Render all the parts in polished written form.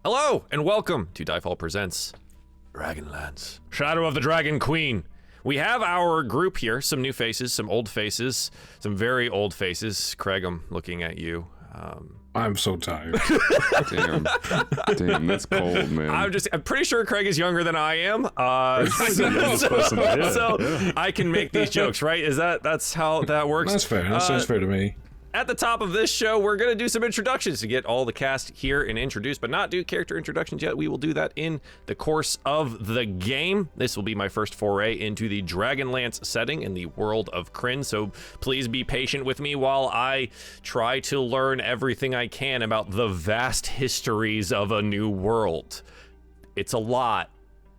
Hello, and welcome to DieFall Presents Dragonlance, Shadow of the Dragon Queen. We have our group here, some new faces, some old faces, some very old faces. Craig, I'm looking at you. I'm so tired. Damn, that's cold, man. I'm pretty sure Craig is younger than I am. So I can make these jokes, right? That's how that works? That's fair. That sounds fair to me. At the top of this show, we're going to do some introductions to get all the cast here and introduced, but not do character introductions yet. We will do that in the course of the game. This will be my first foray into the Dragonlance setting in the world of Krynn, so please be patient with me while I try to learn everything I can about the vast histories of a new world. It's a lot.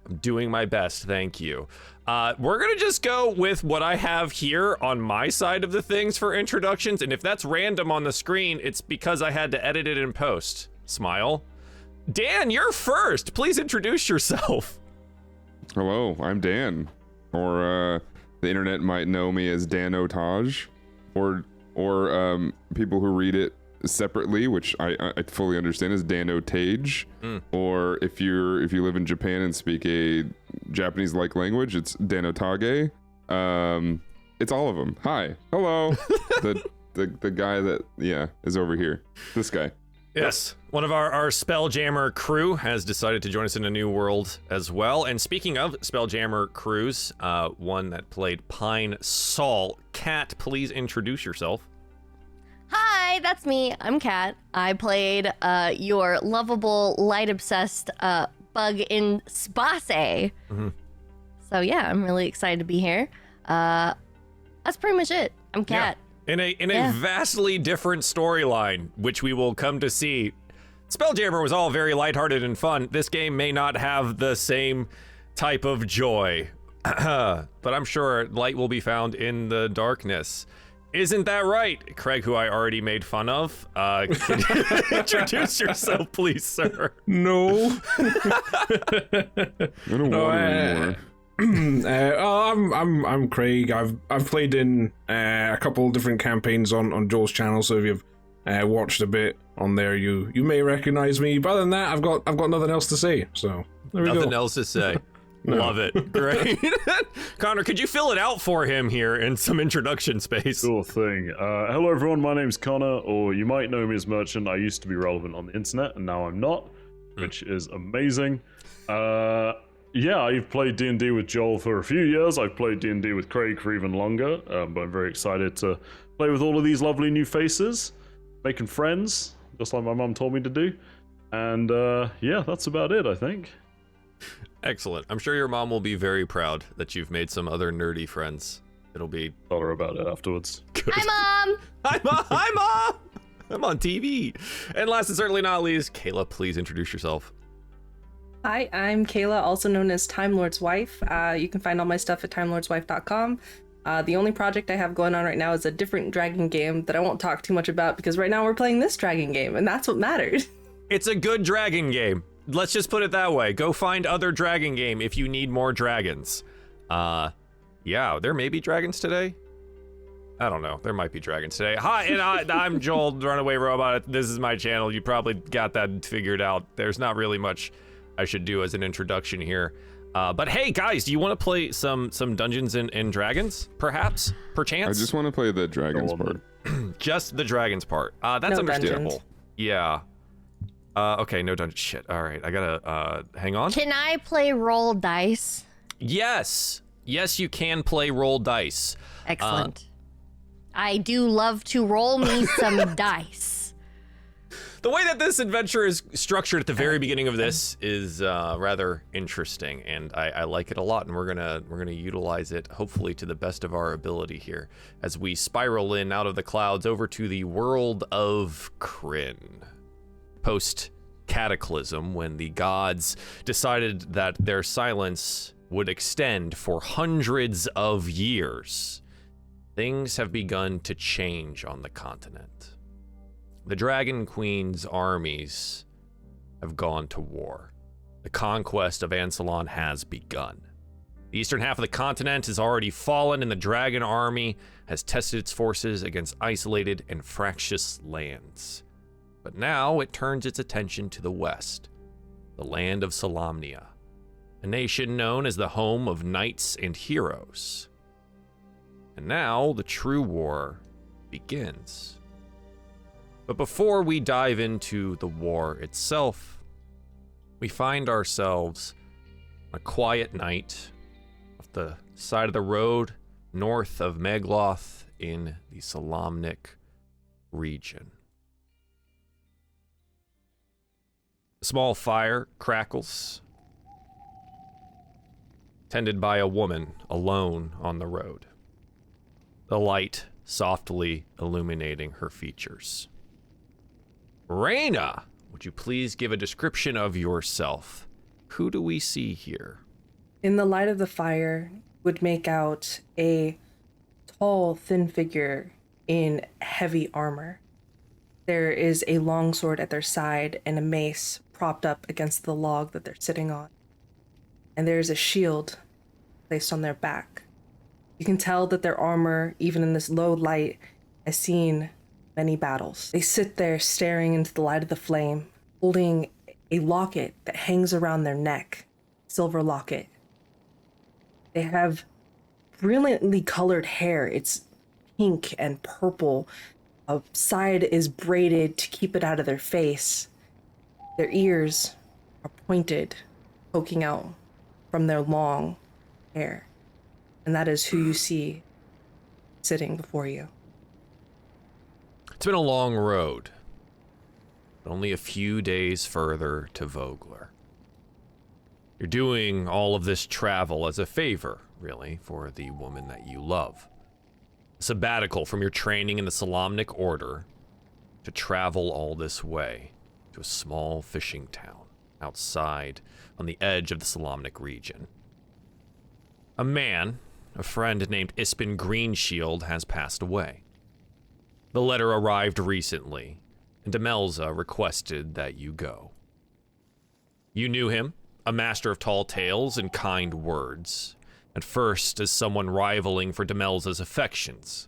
I'm doing my best, thank you. We're gonna just go with what I have here on my side of the things for introductions, and if that's random on the screen, it's because I had to edit it in post. Smile. Dan, you're first. Please introduce yourself. Hello, I'm Dan, or the internet might know me as Dan Otage, or people who read it separately, which I fully understand, is Dan Otage. Or if you live in Japan and speak a Japanese-like language, it's Dan Otage. It's all of them. Hi, hello. the guy that is over here. This guy. Yes, one of our Spelljammer crew has decided to join us in a new world as well. And speaking of Spelljammer crews, one that played Pine Sol. Kat, please introduce yourself. Hi, that's me. I'm Kat. I played your lovable, light-obsessed bug in Spase. So yeah, I'm really excited to be here. That's pretty much it. I'm Kat. Yeah. In a vastly different storyline, which we will come to see. Spelljammer was all very lighthearted and fun. This game may not have the same type of joy, but I'm sure light will be found in the darkness. Isn't that right, Craig, who I already made fun of? Can you introduce yourself, please, sir? No. I don't want anymore. I'm Craig. I've played in a couple different campaigns on Joel's channel, so if you've watched a bit on there, you may recognize me. But other than that, I've got nothing else to say. So there we go. Nothing else to say. No. Love it. Great. Connor, could you fill it out for him here in some introduction space? Sure thing. Hello everyone, my name's Connor, or you might know me as Merchant. I used to be relevant on the internet, and now I'm not, which is amazing. I've played D&D with Joel for a few years. I've played D&D with Craig for even longer, but I'm very excited to play with all of these lovely new faces, making friends, just like my mum told me to do. And that's about it, I think. Excellent. I'm sure your mom will be very proud that you've made some other nerdy friends. It'll be... Tell her about it afterwards. Good. Hi, Mom! Hi, Mom! I'm on TV. And last and certainly not least, Kayla, please introduce yourself. Hi, I'm Kayla, also known as Time Lord's Wife. You can find all my stuff at timelordswife.com. The only project I have going on right now is a different dragon game that I won't talk too much about because right now we're playing this dragon game, and that's what matters. It's a good dragon game. Let's just put it that way. Go find other dragon game if you need more dragons. There may be dragons today. I don't know. There might be dragons today. Hi, and I'm Joel, Runaway Robot. This is my channel. You probably got that figured out. There's not really much I should do as an introduction here. But hey, guys, do you want to play some Dungeons and Dragons, perhaps? Perchance? I just want to play the dragons part. Just the dragons part. That's No understandable. dungeons. Yeah. Okay, no dungeon. Shit. All right, I gotta hang on. Can I play roll dice? Yes, you can play roll dice. Excellent. I do love to roll me some dice. The way that this adventure is structured at the very beginning of this is rather interesting, and I like it a lot. And we're gonna utilize it hopefully to the best of our ability here as we spiral in out of the clouds over to the world of Krynn. Post-cataclysm, when the gods decided that their silence would extend for hundreds of years, things have begun to change on the continent. The Dragon Queen's armies have gone to war. The conquest of Ansalon has begun. The eastern half of the continent has already fallen, and the Dragon army has tested its forces against isolated and fractious lands. But now it turns its attention to the west, the land of Solamnia, a nation known as the home of knights and heroes. And now the true war begins. But before we dive into the war itself, we find ourselves on a quiet night off the side of the road north of MacLeod in the Solamnic region. A small fire crackles, tended by a woman alone on the road, the light softly illuminating her features. Raina, would you please give a description of yourself? Who do we see here? In the light of the fire, would make out a tall, thin figure in heavy armor. There is a longsword at their side and a mace propped up against the log that they're sitting on. And there is a shield placed on their back. You can tell that their armor, even in this low light, has seen many battles. They sit there staring into the light of the flame, holding a locket that hangs around their neck, silver locket. They have brilliantly colored hair. It's pink and purple. A side is braided to keep it out of their face. Their ears are pointed, poking out from their long hair. And that is who you see sitting before you. It's been a long road, but only a few days further to Vogler. You're doing all of this travel as a favor, really, for the woman that you love. A sabbatical from your training in the Solamnic Order to travel all this way to a small fishing town outside on the edge of the Solamnic region. A man, a friend named Ispin Greenshield, has passed away. The letter arrived recently, and Demelza requested that you go. You knew him, a master of tall tales and kind words, at first as someone rivaling for Demelza's affections,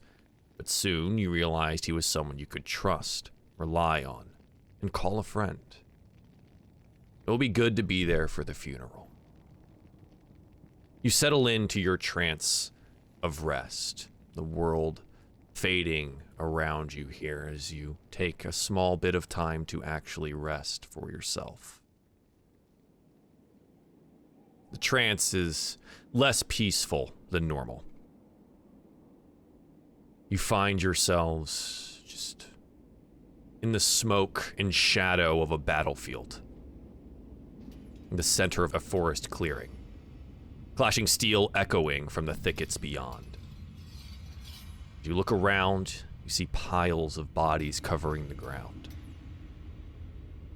but soon you realized he was someone you could trust, rely on, and call a friend. It will be good to be there for the funeral. You settle into your trance of rest, the world fading around you here as you take a small bit of time to actually rest for yourself. The trance is less peaceful than normal. You find yourselves just in the smoke and shadow of a battlefield, in the center of a forest clearing, clashing steel echoing from the thickets beyond. As you look around, you see piles of bodies covering the ground.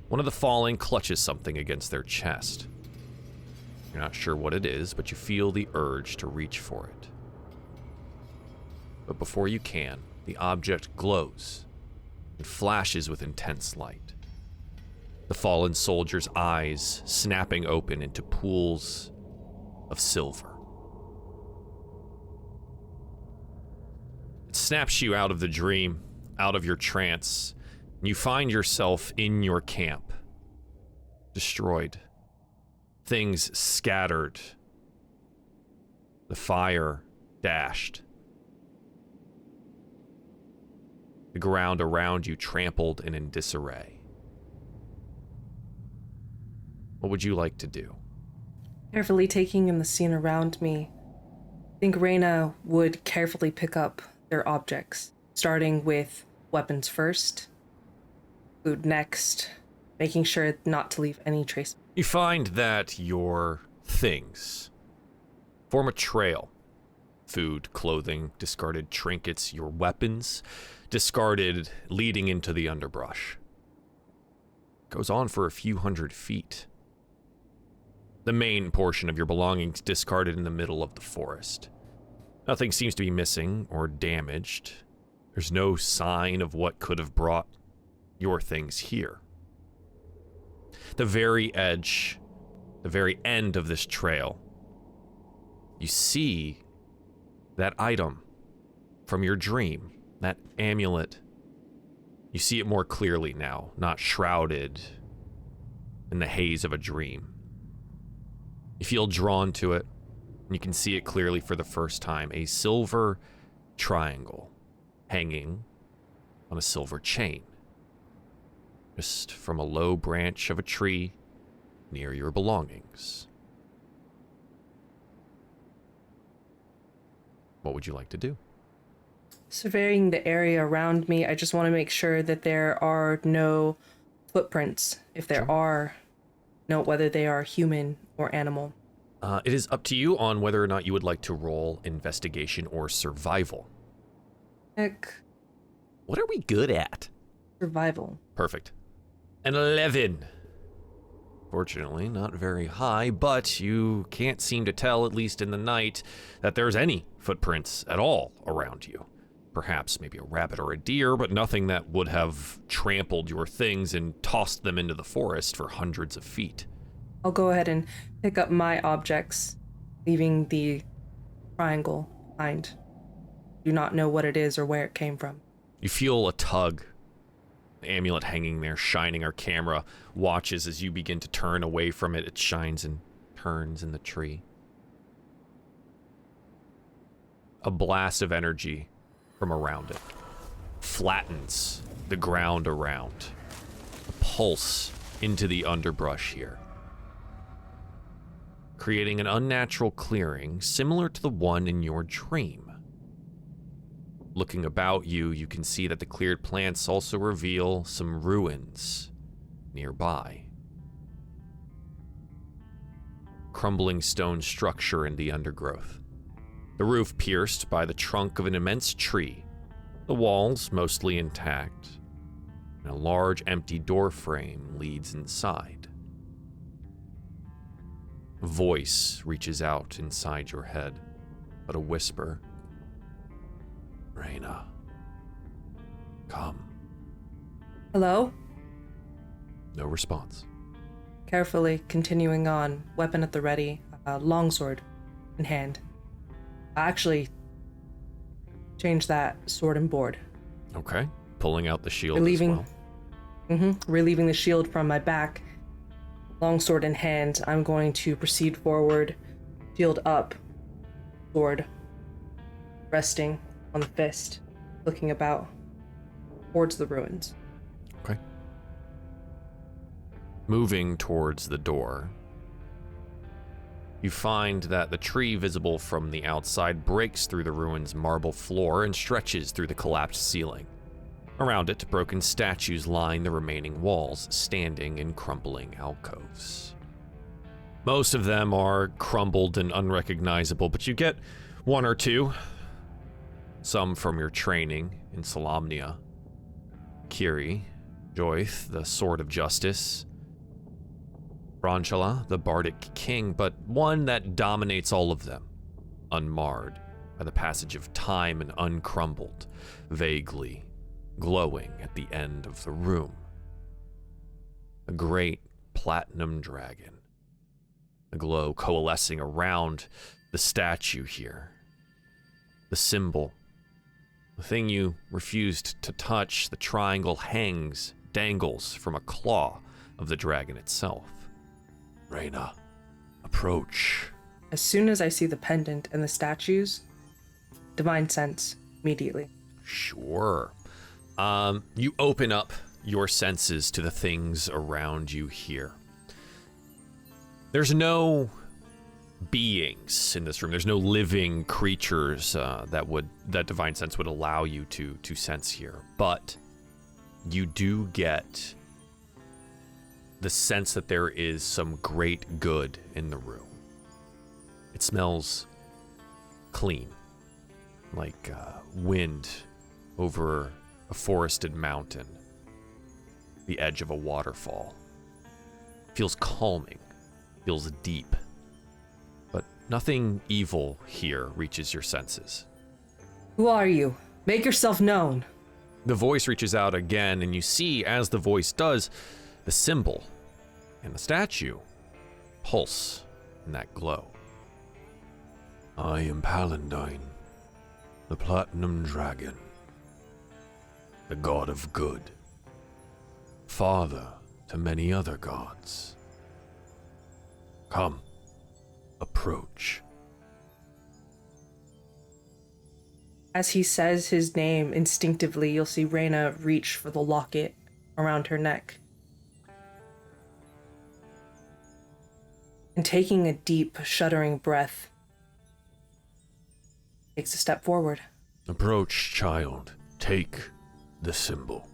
One of the fallen clutches something against their chest. You're not sure what it is, but you feel the urge to reach for it. But before you can, the object glows and flashes with intense light. The fallen soldier's eyes snapping open into pools of silver. It snaps you out of the dream, out of your trance, and you find yourself in your camp, destroyed. Things scattered. The fire dashed. The ground around you trampled and in disarray. What would you like to do? Carefully taking in the scene around me, I think Raina would carefully pick up their objects, starting with weapons first, food next, making sure not to leave any trace. You find that your things form a trail. Food, clothing, discarded trinkets, your weapons, discarded, leading into the underbrush. Goes on for a few hundred feet. The main portion of your belongings discarded in the middle of the forest. Nothing seems to be missing or damaged. There's no sign of what could have brought your things here. The very edge, the very end of this trail, you see that item from your dream, that amulet. You see it more clearly now, not shrouded in the haze of a dream. You feel drawn to it, and you can see it clearly for the first time, a silver triangle hanging on a silver chain, just from a low branch of a tree near your belongings. What would you like to do? Surveying the area around me, I just want to make sure that there are no footprints. If there are, note whether they are human or animal. It is up to you on whether or not you would like to roll investigation or survival. Heck, What are we good at? survival. Perfect. An 11. Fortunately, not very high, but you can't seem to tell, at least in the night, that there's any footprints at all around you. Perhaps maybe a rabbit or a deer, but nothing that would have trampled your things and tossed them into the forest for hundreds of feet. I'll go ahead and pick up my objects, leaving the triangle behind. Do not know what it is or where it came from. You feel a tug. The amulet hanging there, shining. Our camera watches as you begin to turn away from it. It shines and turns in the tree. A blast of energy from around it flattens the ground around. A pulse into the underbrush here, creating an unnatural clearing similar to the one in your dream. Looking about you, you can see that the cleared plants also reveal some ruins nearby. Crumbling stone structure in the undergrowth. The roof pierced by the trunk of an immense tree. The walls mostly intact. And a large empty door frame leads inside. A voice reaches out inside your head, but a whisper. Raina, come. Hello? No response. Carefully continuing on, weapon at the ready, longsword in hand. Actually, change that sword and board. Okay. Pulling out the shield Relieving, as well. Relieving the shield from my back. Longsword in hand, I'm going to proceed forward, shield up, sword resting on the fist, looking about towards the ruins. Okay. Moving towards the door, you find that the tree visible from the outside breaks through the ruins' marble floor and stretches through the collapsed ceiling. Around it, broken statues line the remaining walls, standing in crumbling alcoves. Most of them are crumbled and unrecognizable, but you get one or two. Some from your training in Solamnia. Kiri, Joyth, the Sword of Justice. Branchala, the Bardic King, but one that dominates all of them, unmarred by the passage of time and uncrumbled, vaguely glowing at the end of the room. A great platinum dragon, the glow coalescing around the statue here. The symbol, the thing you refused to touch, the triangle dangles from a claw of the dragon itself. Raina, approach. As soon as I see the pendant and the statues, divine sense immediately. Sure. You open up your senses to the things around you here. There's no beings in this room. There's no living creatures that divine sense would allow you to sense here. But you do get the sense that there is some great good in the room. It smells clean, like wind over a forested mountain, the edge of a waterfall. Feels calming, feels deep, but nothing evil here reaches your senses. Who are you? Make yourself known. The voice reaches out again, and you see, as the voice does, the symbol and the statue pulse in that glow. I am Paladine, the Platinum Dragon, the god of good, father to many other gods. Come, approach. As he says his name, instinctively, you'll see Raina reach for the locket around her neck. And taking a deep, shuddering breath, takes a step forward. Approach, child. Take the symbol.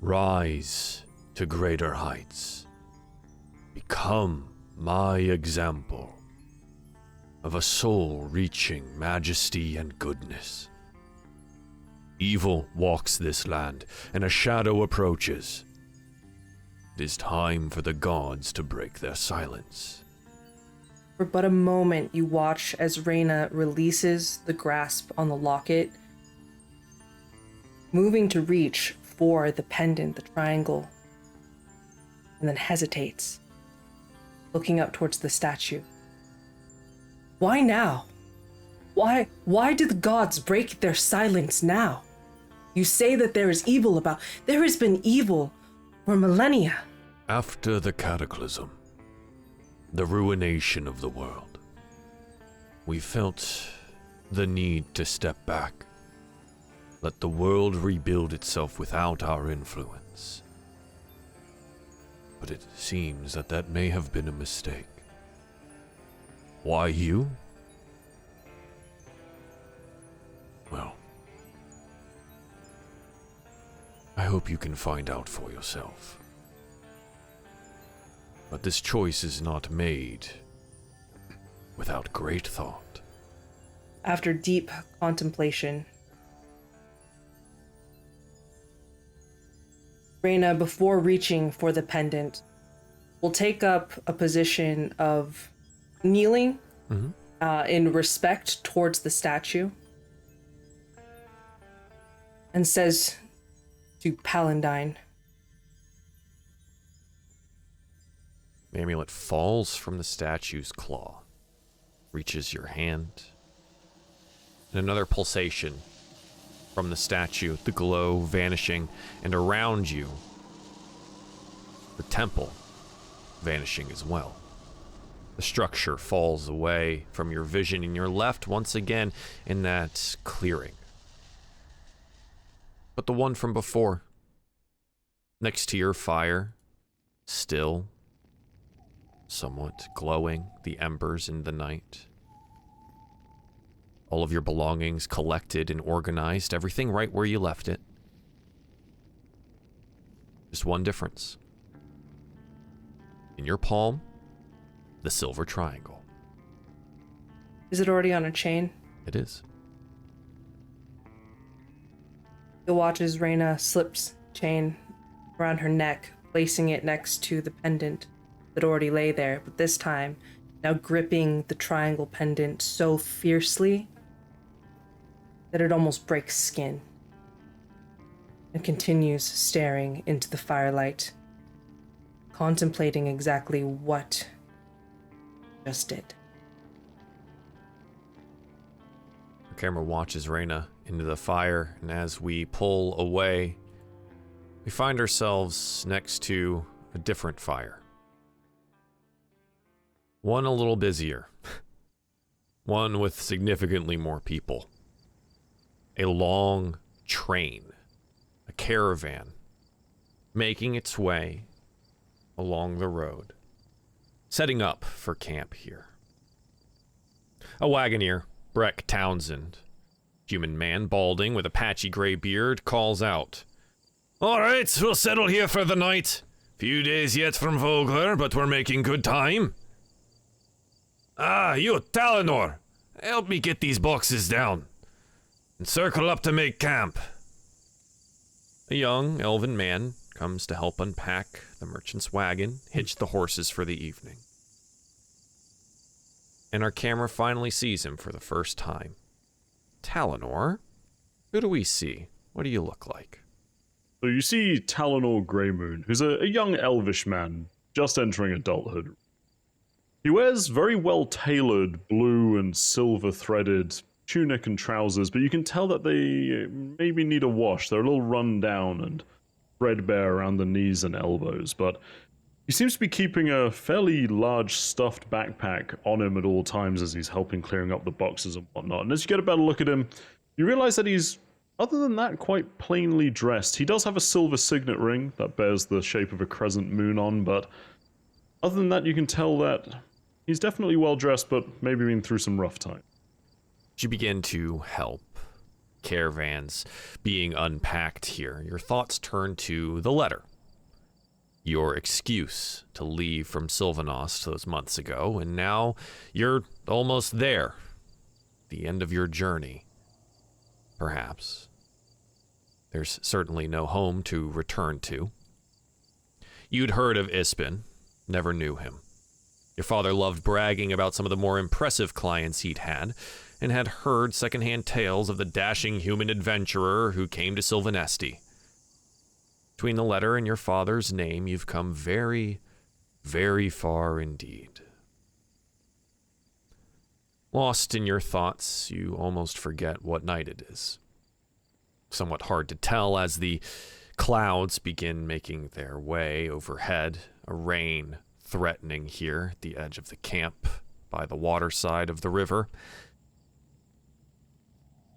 Rise to greater heights. Become my example of a soul reaching majesty and goodness. Evil walks this land, and a shadow approaches. It is time for the gods to break their silence. For but a moment, you watch as Raina releases the grasp on the locket, moving to reach for the pendant, the triangle, and then hesitates, looking up towards the statue. Why now? Why do the gods break their silence now? You say that there is evil about. There has been evil for millennia. After the cataclysm, the ruination of the world, we felt the need to step back. Let the world rebuild itself without our influence. But it seems that that may have been a mistake. Why you? Well, I hope you can find out for yourself. But this choice is not made without great thought. After deep contemplation, Raina, before reaching for the pendant, will take up a position of kneeling in respect towards the statue, and says to Paladine, The amulet falls from the statue's claw, reaches your hand, and another pulsation from the statue, the glow vanishing, and around you, the temple vanishing as well. The structure falls away from your vision, and you're left once again in that clearing. But the one from before, next to your fire, still, somewhat glowing, the embers in the night. All of your belongings collected and organized, everything right where you left it. Just one difference. In your palm, the silver triangle. is it already on a chain? It is. You'll watch as Raina slips chain around her neck, placing it next to the pendant that already lay there, but this time, now gripping the triangle pendant so fiercely that it almost breaks skin, and continues staring into the firelight, contemplating exactly what just did. The camera watches Raina into the fire, and as we pull away, we find ourselves next to a different fire. One a little busier. One with significantly more people. A long train, a caravan, making its way along the road, setting up for camp here. A wagoner, Breck Townsend, human man balding with a patchy gray beard, calls out, "All right, we'll settle here for the night. Few days yet from Vogler, but we're making good time. Ah, you, Talenor, help me get these boxes down and circle up to make camp." A young elven man comes to help unpack the merchant's wagon, hitch the horses for the evening. And our camera finally sees him for the first time. Talenor, who do we see? What do you look like? So you see Talenor Greymoon, who's a young elvish man just entering adulthood. He wears very well-tailored blue and silver-threaded tunic and trousers, but you can tell that they maybe need a wash. They're a little run down and threadbare around the knees and elbows, but He seems to be keeping a fairly large stuffed backpack on him at all times as he's helping clearing up the boxes and whatnot. And as you get a better look at him, you realize that he's, other than that, quite plainly dressed. He does have a silver signet ring that bears the shape of a crescent moon on, but other than that, you can tell that he's definitely well dressed, but maybe been through some rough time. You begin to help. Caravans being unpacked here. Your thoughts turn to the letter. Your excuse to leave from Sylvanost those months ago, and now you're almost there. The end of your journey. Perhaps. There's certainly no home to return to. You'd heard of Ispin, never knew him. Your father loved bragging about some of the more impressive clients he'd had, and had heard secondhand tales of the dashing human adventurer who came to Sylvanesti. Between the letter and your father's name, you've come very, very far indeed. Lost in your thoughts, you almost forget what night it is. Somewhat hard to tell as the clouds begin making their way overhead, a rain threatening here at the edge of the camp by the waterside of the river.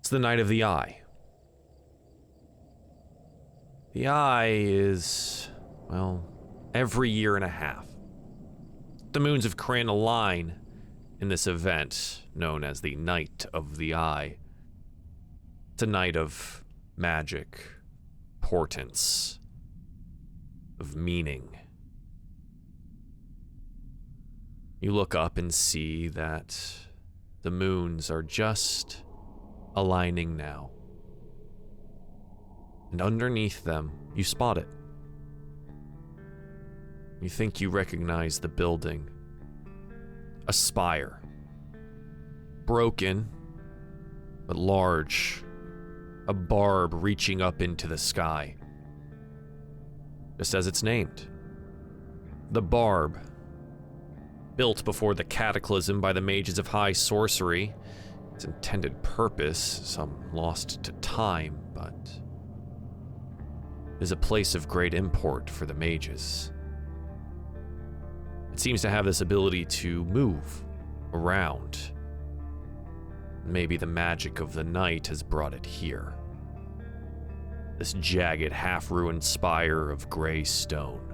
It's the night of the Eye. The Eye is, well, every year and a half. The moons of Krynn align in this event known as the Night of the Eye. It's a night of magic, portents, of meaning. You look up and see that the moons are just aligning now. And underneath them, you spot it. You think you recognize the building. A spire. Broken, but large. A barb reaching up into the sky. Just as it's named. The Barb. Built before the cataclysm by the mages of high sorcery. Its intended purpose, some lost to time, but is a place of great import for the mages. It seems to have this ability to move around. Maybe the magic of the night has brought it here. This jagged, half-ruined spire of gray stone.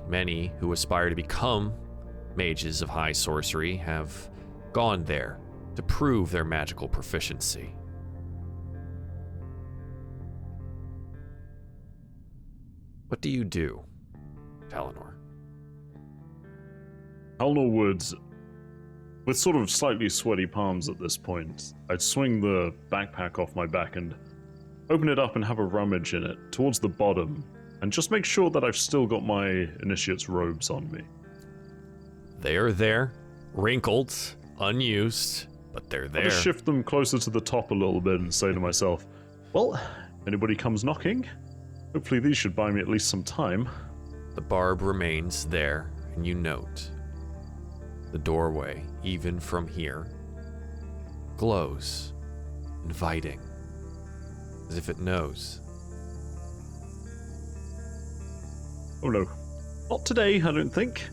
Many who aspire to become mages of high sorcery have gone there to prove their magical proficiency. What do you do, Talenor? Talenor would, with sort of slightly sweaty palms at this point, I'd swing the backpack off my back and open it up and have a rummage in it towards the bottom, and just make sure that I've still got my initiate's robes on me. They are there, wrinkled, unused, but they're there. I'll just shift them closer to the top a little bit and say to myself, well, if anybody comes knocking, hopefully these should buy me at least some time. The barb remains there, and you note the doorway, even from here, glows, inviting, as if it knows. Oh no, not today, I don't think.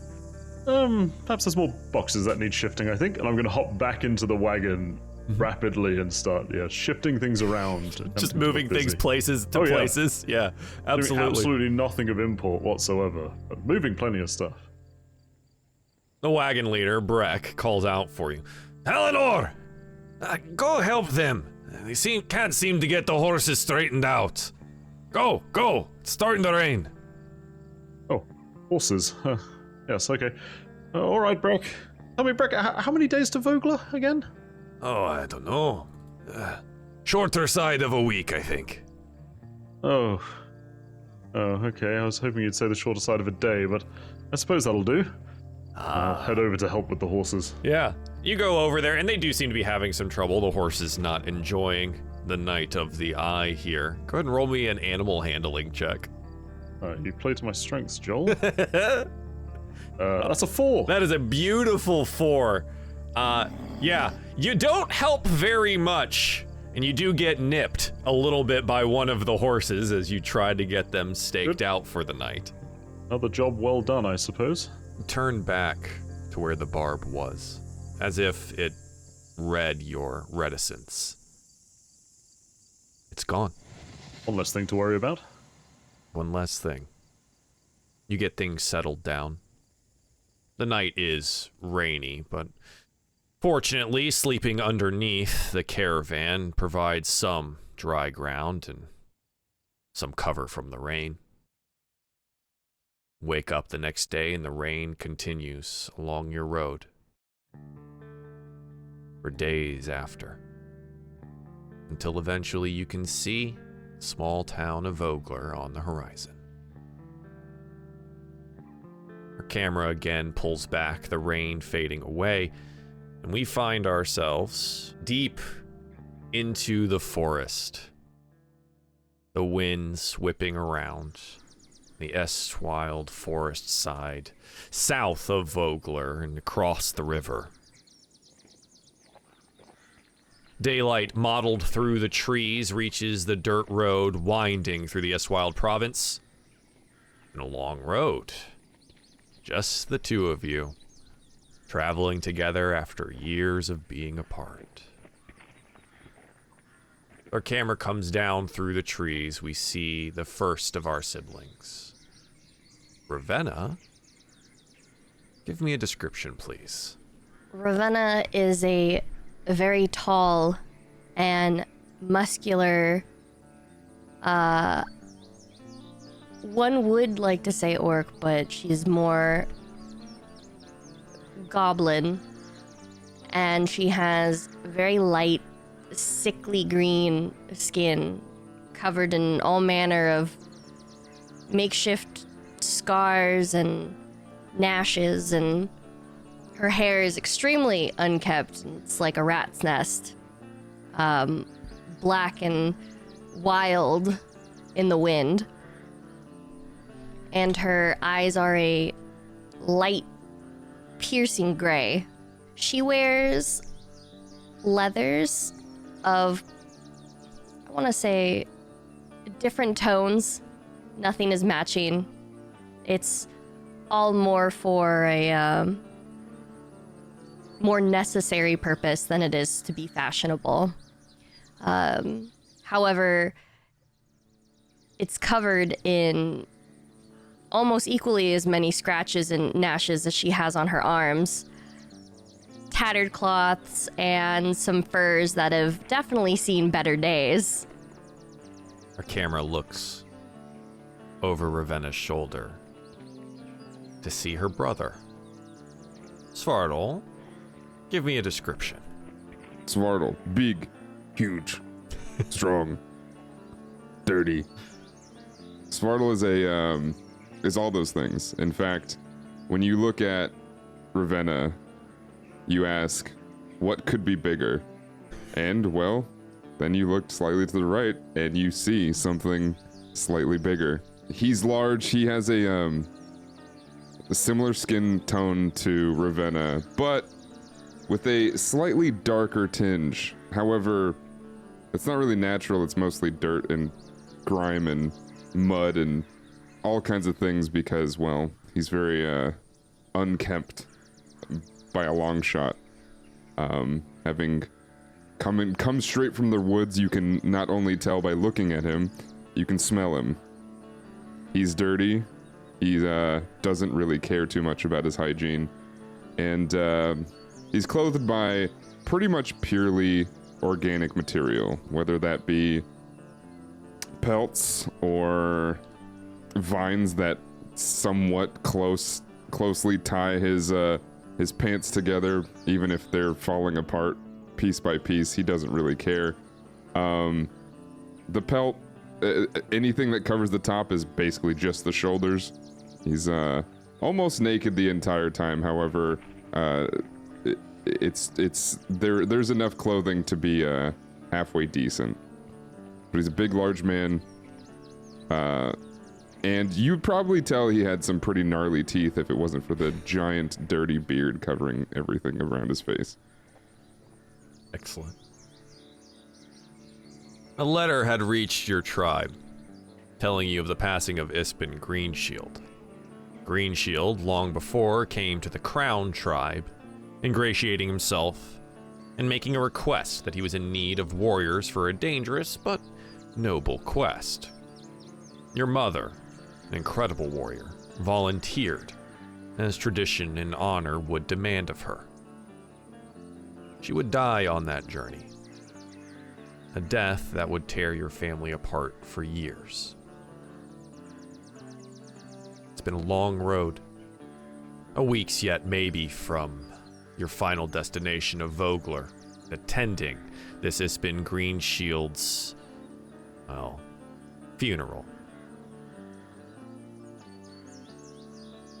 Perhaps there's more boxes that need shifting, I think, and I'm going to hop back into the wagon rapidly and start, shifting things around. Just moving things places to places. Yeah, absolutely. Doing absolutely nothing of import whatsoever, but moving plenty of stuff. The wagon leader, Breck, calls out for you. Talenor! Go help them. They can't seem to get the horses straightened out. Go! It's starting to rain. Oh, horses. Yes, okay. All right, Breck. Tell me, Breck, how many days to Vogler again? Oh, I don't know. Shorter side of a week, I think. Oh, okay. I was hoping you'd say the shorter side of a day, but I suppose that'll do. I'll head over to help with the horses. Yeah. You go over there, and they do seem to be having some trouble. The horses not enjoying the Night of the Eye here. Go ahead and roll me an animal handling check. You play to my strengths, Joel. That's a 4. That is a beautiful 4. Yeah, you don't help very much And you do get nipped a little bit by one of the horses as you try to get them staked out for the night. Another job well done, I suppose. Turn back to where the barb was, as if it read your reticence. It's gone. One less thing to worry about. One less thing. You get things settled down. The night is rainy, but fortunately, sleeping underneath the caravan provides some dry ground and some cover from the rain. Wake up the next day and the rain continues along your road. For days after. Until eventually you can see the small town of Vogler on the horizon. Our camera again pulls back, the rain fading away, and we find ourselves deep into the forest. The winds whipping around the Estwild forest side, south of Vogler and across the river. Daylight mottled through the trees reaches the dirt road winding through the Estwild province. And a long road. Just the two of you, traveling together after years of being apart. Our camera comes down through the trees. We see the first of our siblings. Ravenna, give me a description, please. Ravenna is a very tall and muscular, one would like to say orc, but she's more goblin, and she has very light, sickly green skin covered in all manner of makeshift scars and gnashes, and her hair is extremely unkempt. It's like a rat's nest, black and wild in the wind. And her eyes are a light, piercing gray. She wears leathers of, I want to say, different tones. Nothing is matching. It's all more for a more necessary purpose than it is to be fashionable. However, it's covered in almost equally as many scratches and gnashes as she has on her arms. Tattered cloths and some furs that have definitely seen better days. Our camera looks over Ravenna's shoulder to see her brother. Svartal, give me a description. Svartal, big, huge, strong, dirty. Svartal is all those things. In fact, when you look at Ravenna, you ask, what could be bigger? And, well, then you look slightly to the right, and you see something slightly bigger. He's large, he has a similar skin tone to Ravenna, but with a slightly darker tinge. However, it's not really natural, it's mostly dirt and grime and mud and all kinds of things because, well, he's very unkempt by a long shot. Having come straight from the woods, you can not only tell by looking at him, you can smell him. He's dirty. He doesn't really care too much about his hygiene. And he's clothed by pretty much purely organic material, whether that be pelts or vines that somewhat closely tie his pants together, even if they're falling apart piece by piece. He doesn't really care. The pelt, anything that covers the top is basically just the shoulders. He's almost naked the entire time. However, there's enough clothing to be halfway decent. But he's a big, large man. And you'd probably tell he had some pretty gnarly teeth if it wasn't for the giant, dirty beard covering everything around his face. Excellent. A letter had reached your tribe, telling you of the passing of Ispin Greenshield. Greenshield, long before, came to the Crown tribe, ingratiating himself and making a request that he was in need of warriors for a dangerous but noble quest. Your mother, an incredible warrior, volunteered, as tradition and honor would demand of her. She would die on that journey, a death that would tear your family apart for years. It's been a long road, a week's yet maybe from your final destination of Vogler, attending this Ispin Greenshield's, well, funeral.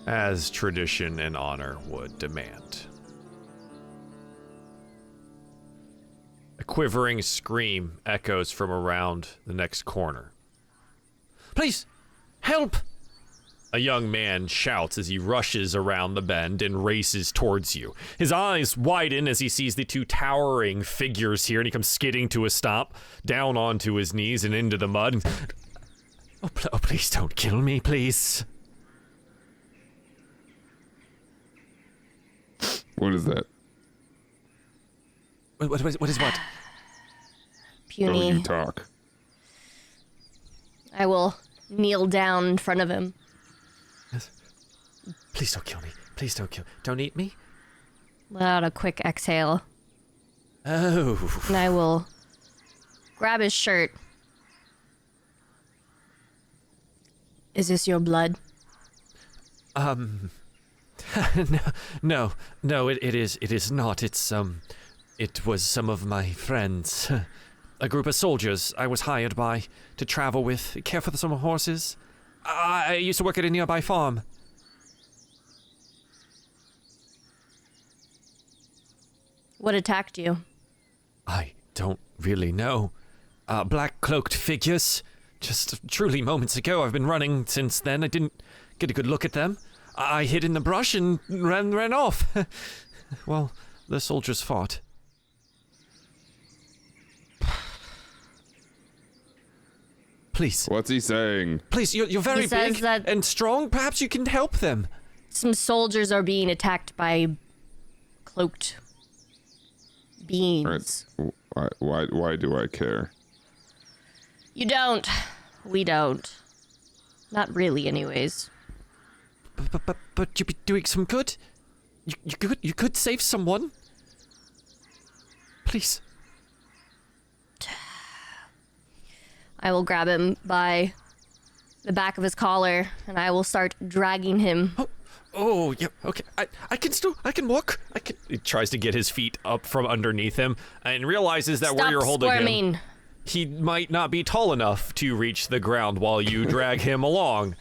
As tradition and honor would demand. A quivering scream echoes from around the next corner. Please, help! A young man shouts as he rushes around the bend and races towards you. His eyes widen as he sees the two towering figures here, and he comes skidding to a stop, down onto his knees and into the mud. Oh, please don't kill me, please. What is that? What is what? Puny. Oh, you talk. I will kneel down in front of him. Please don't kill me. Please don't eat me. Let out a quick exhale. Oh. And I will grab his shirt. Is this your blood? No, it is not. It was some of my friends. A group of soldiers I was hired by to travel with, care for some horses. I used to work at a nearby farm. What attacked you? I don't really know. Black-cloaked figures. Just truly moments ago. I've been running since then. I didn't get a good look at them. I hid in the brush and ran off. Well, the soldiers fought. Please. What's he saying? Please, you're very He says big that- and strong. Perhaps you can help them. Some soldiers are being attacked by cloaked beings. Why do I care? You don't. We don't. Not really, anyways. But you'd be doing some good. You could save someone. Please. I will grab him by the back of his collar, and I will start dragging him. Oh, yeah, okay. I can walk. He tries to get his feet up from underneath him and realizes that where you're holding squirming. him, he might not be tall enough to reach the ground while you drag him along.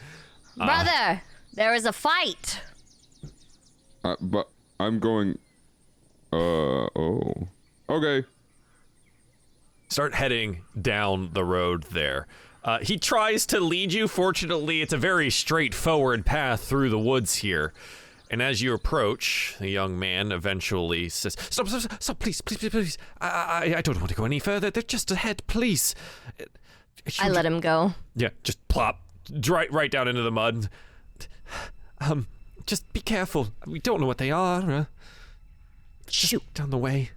Brother, there is a fight. But I'm going. Oh. Okay. Start heading down the road there. He tries to lead you. Fortunately, it's a very straightforward path through the woods here. And as you approach, the young man eventually says, Stop, please. I don't want to go any further. They're just ahead, please. I let him go. Yeah, just plop right down into the mud. Just be careful. We don't know what they are. Shoot. Down the way.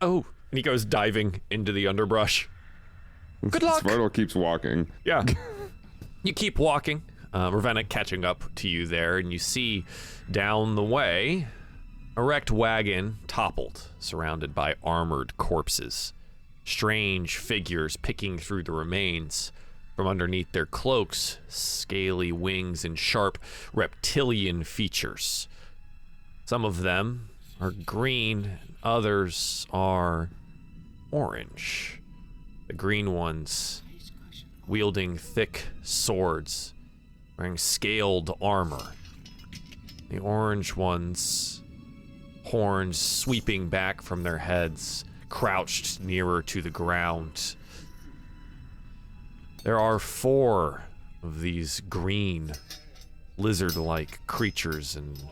Oh, and he goes diving into the underbrush. Good luck. Svartal keeps walking. Yeah. You keep walking. Ravenna catching up to you there, and you see down the way a wrecked wagon toppled, surrounded by armored corpses. Strange figures picking through the remains. From underneath their cloaks, scaly wings and sharp reptilian features. Some of them are green, others are orange. The green ones wielding thick swords, wearing scaled armor. The orange ones, horns sweeping back from their heads, crouched nearer to the ground. There are 4 of these green, lizard-like creatures, and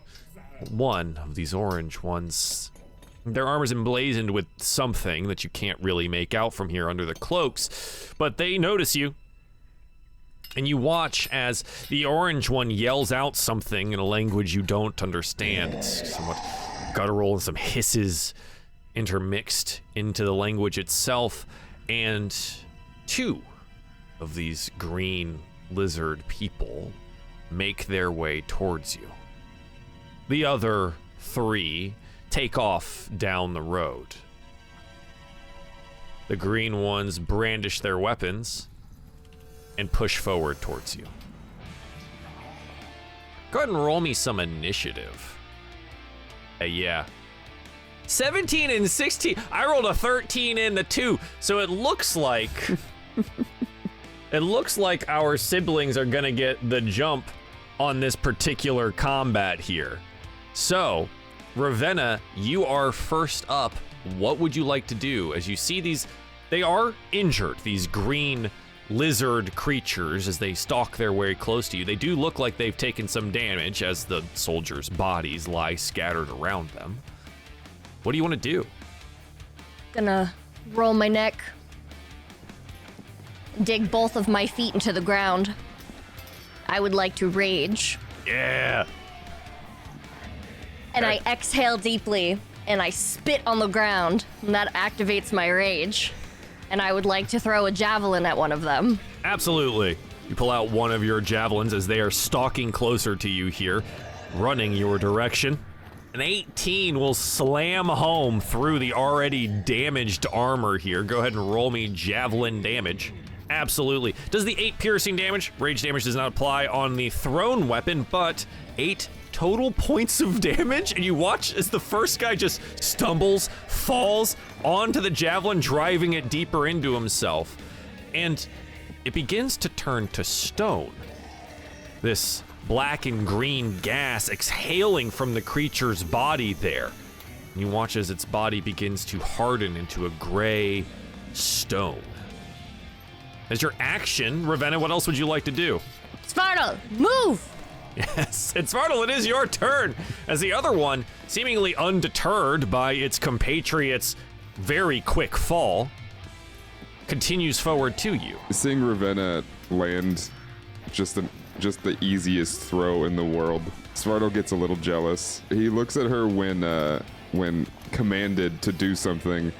one of these orange ones Their armor's emblazoned with something that you can't really make out from here under the cloaks, but they notice you. And you watch as the orange one yells out something in a language you don't understand. It's somewhat guttural and some hisses intermixed into the language itself. And 2 of these green lizard people make their way towards you. The other 3 take off down the road. The green ones brandish their weapons and push forward towards you. Go ahead and roll me some initiative. Yeah. 17 and 16. I rolled a 13 and a 2, so it looks like our siblings are gonna get the jump on this particular combat here. So, Ravenna, you are first up. What would you like to do as you see these? They are injured, these green lizard creatures, as they stalk their way close to you. They do look like they've taken some damage as the soldiers' bodies lie scattered around them. What do you want to do? Gonna roll my neck, dig both of my feet into the ground. I would like to rage. Yeah. And I exhale deeply, and I spit on the ground, and that activates my rage. And I would like to throw a javelin at one of them. Absolutely. You pull out one of your javelins as they are stalking closer to you here, running your direction. An 18 will slam home through the already damaged armor here. Go ahead and roll me javelin damage. Absolutely. Does the 8 piercing damage? Rage damage does not apply on the thrown weapon, but 8 total points of damage, and you watch as the first guy just stumbles, falls onto the javelin, driving it deeper into himself, and it begins to turn to stone. This black and green gas exhaling from the creature's body there. You watch as its body begins to harden into a gray stone. As your action, Ravenna, what else would you like to do? Svartal, move! Yes, and Svartal, it is your turn, as the other one, seemingly undeterred by its compatriot's very quick fall, continues forward to you. Seeing Ravenna land just the easiest throw in the world, Svartal gets a little jealous. He looks at her when commanded to do something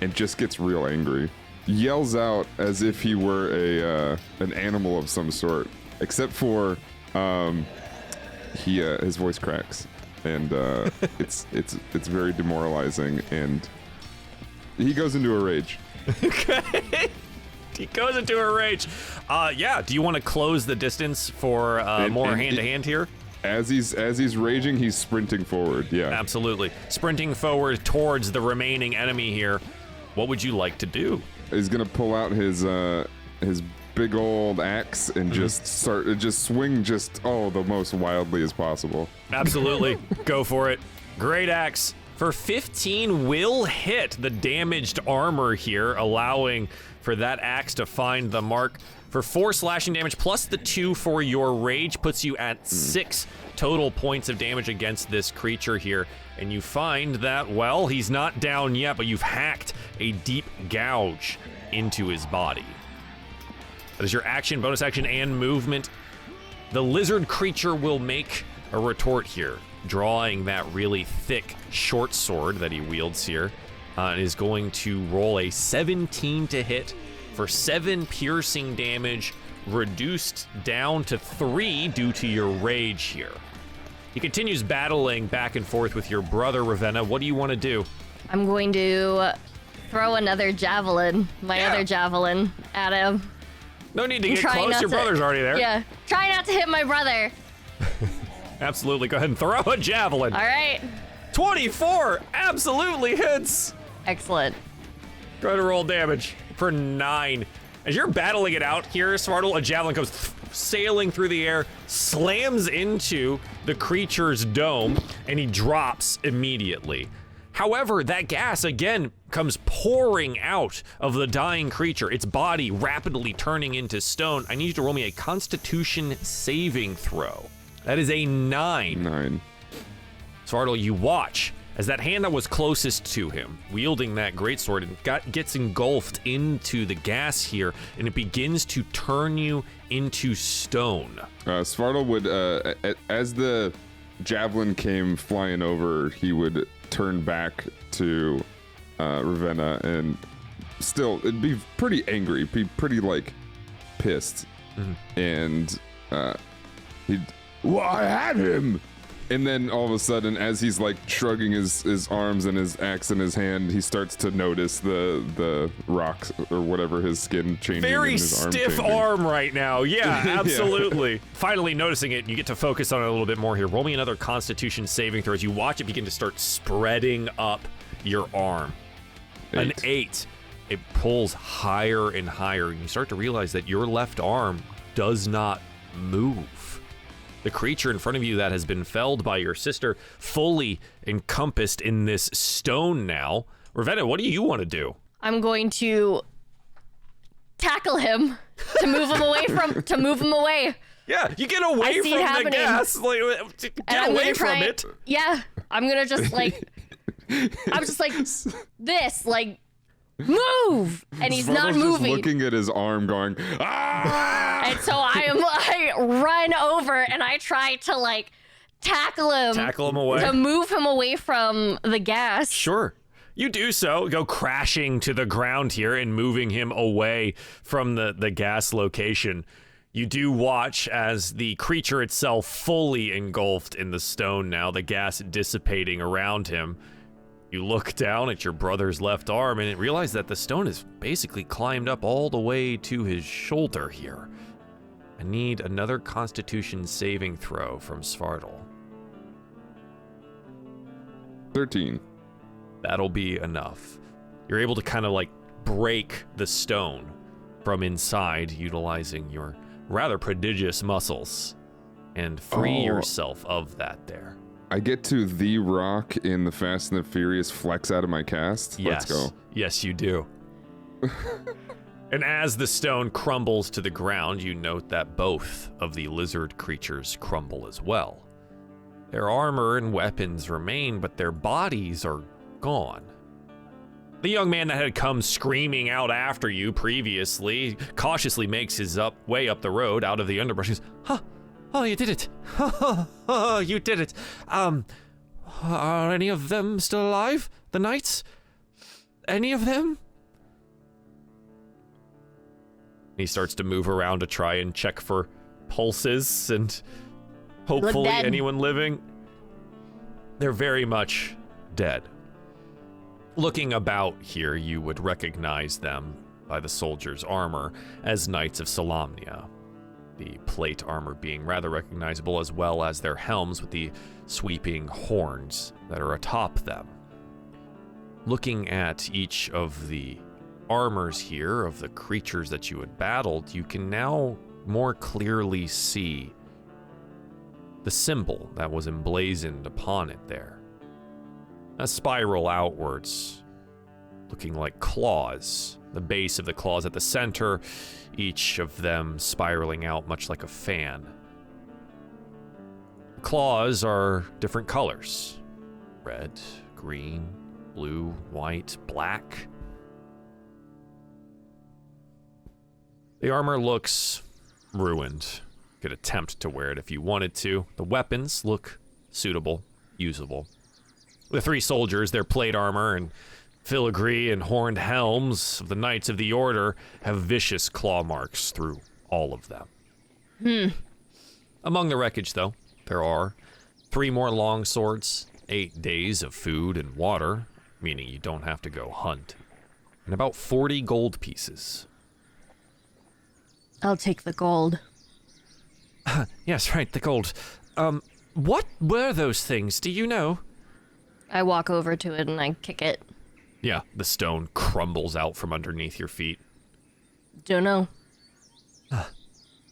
and just gets real angry. Yells out as if he were an animal of some sort, except for his voice cracks, and it's very demoralizing, and he goes into a rage. Okay. He goes into a rage. Yeah, do you want to close the distance for more hand-to-hand here? As he's raging, he's sprinting forward, yeah. Absolutely. Sprinting forward towards the remaining enemy here. What would you like to do? He's gonna pull out his big old axe and just swing the most wildly as possible. Absolutely. Go for it. Great axe. For 15 will hit the damaged armor here, allowing for that axe to find the mark. For 4 slashing damage plus the 2 for your rage puts you at 6 total points of damage against this creature here. And you find that, well, he's not down yet, but you've hacked a deep gouge into his body. That is your action, bonus action, and movement. The lizard creature will make a retort here, drawing that really thick short sword that he wields here, and is going to roll a 17 to hit for 7 piercing damage, reduced down to 3 due to your rage here. He continues battling back and forth with your brother, Ravenna. What do you want to do? I'm going to throw another javelin, other javelin, at him. No need to get close, your brother's already there. Yeah, try not to hit my brother. Absolutely, go ahead and throw a javelin. All right. 24 absolutely hits. Excellent. Go ahead and roll damage for 9. As you're battling it out here, Svartal, a javelin comes sailing through the air, slams into the creature's dome, and he drops immediately. However, that gas again comes pouring out of the dying creature, its body rapidly turning into stone. I need you to roll me a Constitution saving throw. That is a 9. 9. Svartal, you watch as that hand that was closest to him, wielding that greatsword, and gets engulfed into the gas here, and it begins to turn you into stone. Svartal would, as the javelin came flying over, he would turn back to Ravenna and still, it'd be pretty angry, be pretty, like, pissed. And well, I had him! And then all of a sudden, as he's like shrugging his arms and his axe in his hand, he starts to notice the rocks or whatever, his skin changing. Very and his stiff arm right now. Yeah, absolutely. Yeah. Finally noticing it, you get to focus on it a little bit more here. Roll me another Constitution saving throw as you watch it begin to start spreading up your arm. 8. An 8. It pulls higher and higher, and you start to realize that your left arm does not move. The creature in front of you that has been felled by your sister, fully encompassed in this stone now. Ravenna, what do you want to do? I'm going to tackle him to move him away. Yeah, you get away from the gas. Like, get away from it. Yeah, I'm gonna just like, I'm just like this, like, move, and he's not moving. Just looking at his arm, going, ah! And so I run over and I try to like tackle him away, to move him away from the gas. Sure. You do so, go crashing to the ground here and moving him away from the gas location. You do watch as the creature itself fully engulfed in the stone now, the gas dissipating around him. You look down at your brother's left arm and realize that the stone has basically climbed up all the way to his shoulder here. I need another Constitution saving throw from Svartal. 13. That'll be enough. You're able to kind of like break the stone from inside, utilizing your rather prodigious muscles, and free yourself of that there. I get to the rock in the Fast and the Furious flex out of my cast. Yes. Let's go. Yes, you do. And as the stone crumbles to the ground, you note that both of the lizard creatures crumble as well. Their armor and weapons remain, but their bodies are gone. The young man that had come screaming out after you previously cautiously makes his way up the road out of the underbrush. He goes, huh? Oh, you did it. You did it. Are any of them still alive? The knights? Any of them? He starts to move around to try and check for pulses and hopefully anyone living. They're very much dead. Looking about here, you would recognize them by the soldiers' armor as Knights of Solamnia. The plate armor being rather recognizable, as well as their helms with the sweeping horns that are atop them. Looking at each of the armors here of the creatures that you had battled, you can now more clearly see the symbol that was emblazoned upon it there. A spiral outwards, looking like claws. The base of the claws at the center, each of them spiraling out much like a fan. The claws are different colors: red, green, blue, white, black. The armor looks ruined. You could attempt to wear it if you wanted to. The weapons look suitable, usable. The three soldiers, their plate armor and filigree and horned helms of the Knights of the Order have vicious claw marks through all of them. Among the wreckage, though, there are 3 more long swords, 8 days of food and water, meaning you don't have to go hunt, and about 40 gold pieces. I'll take the gold. Yes, right, the gold. What were those things? Do you know? I walk over to it and I kick it. Yeah, the stone crumbles out from underneath your feet. Don't know.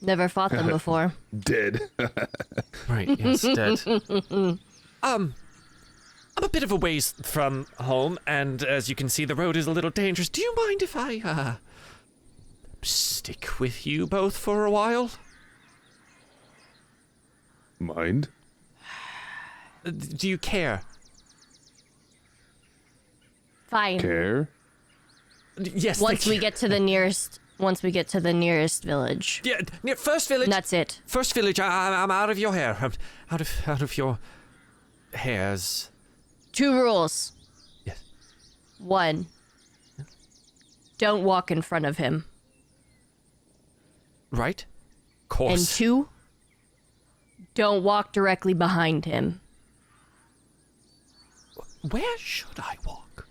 Never fought them before. Dead. Right, yes, dead. I'm a bit of a ways from home, and as you can see, the road is a little dangerous. Do you mind if I, stick with you both for a while? Mind? Do you care? Fine. Care? Yes. Once we get to the nearest village. Yeah, first village. That's it. First village. I'm out of your hair. I'm out of your hairs. 2 rules. Yes. 1. Don't walk in front of him. Right? Of course. And 2. Don't walk directly behind him. Where should I walk?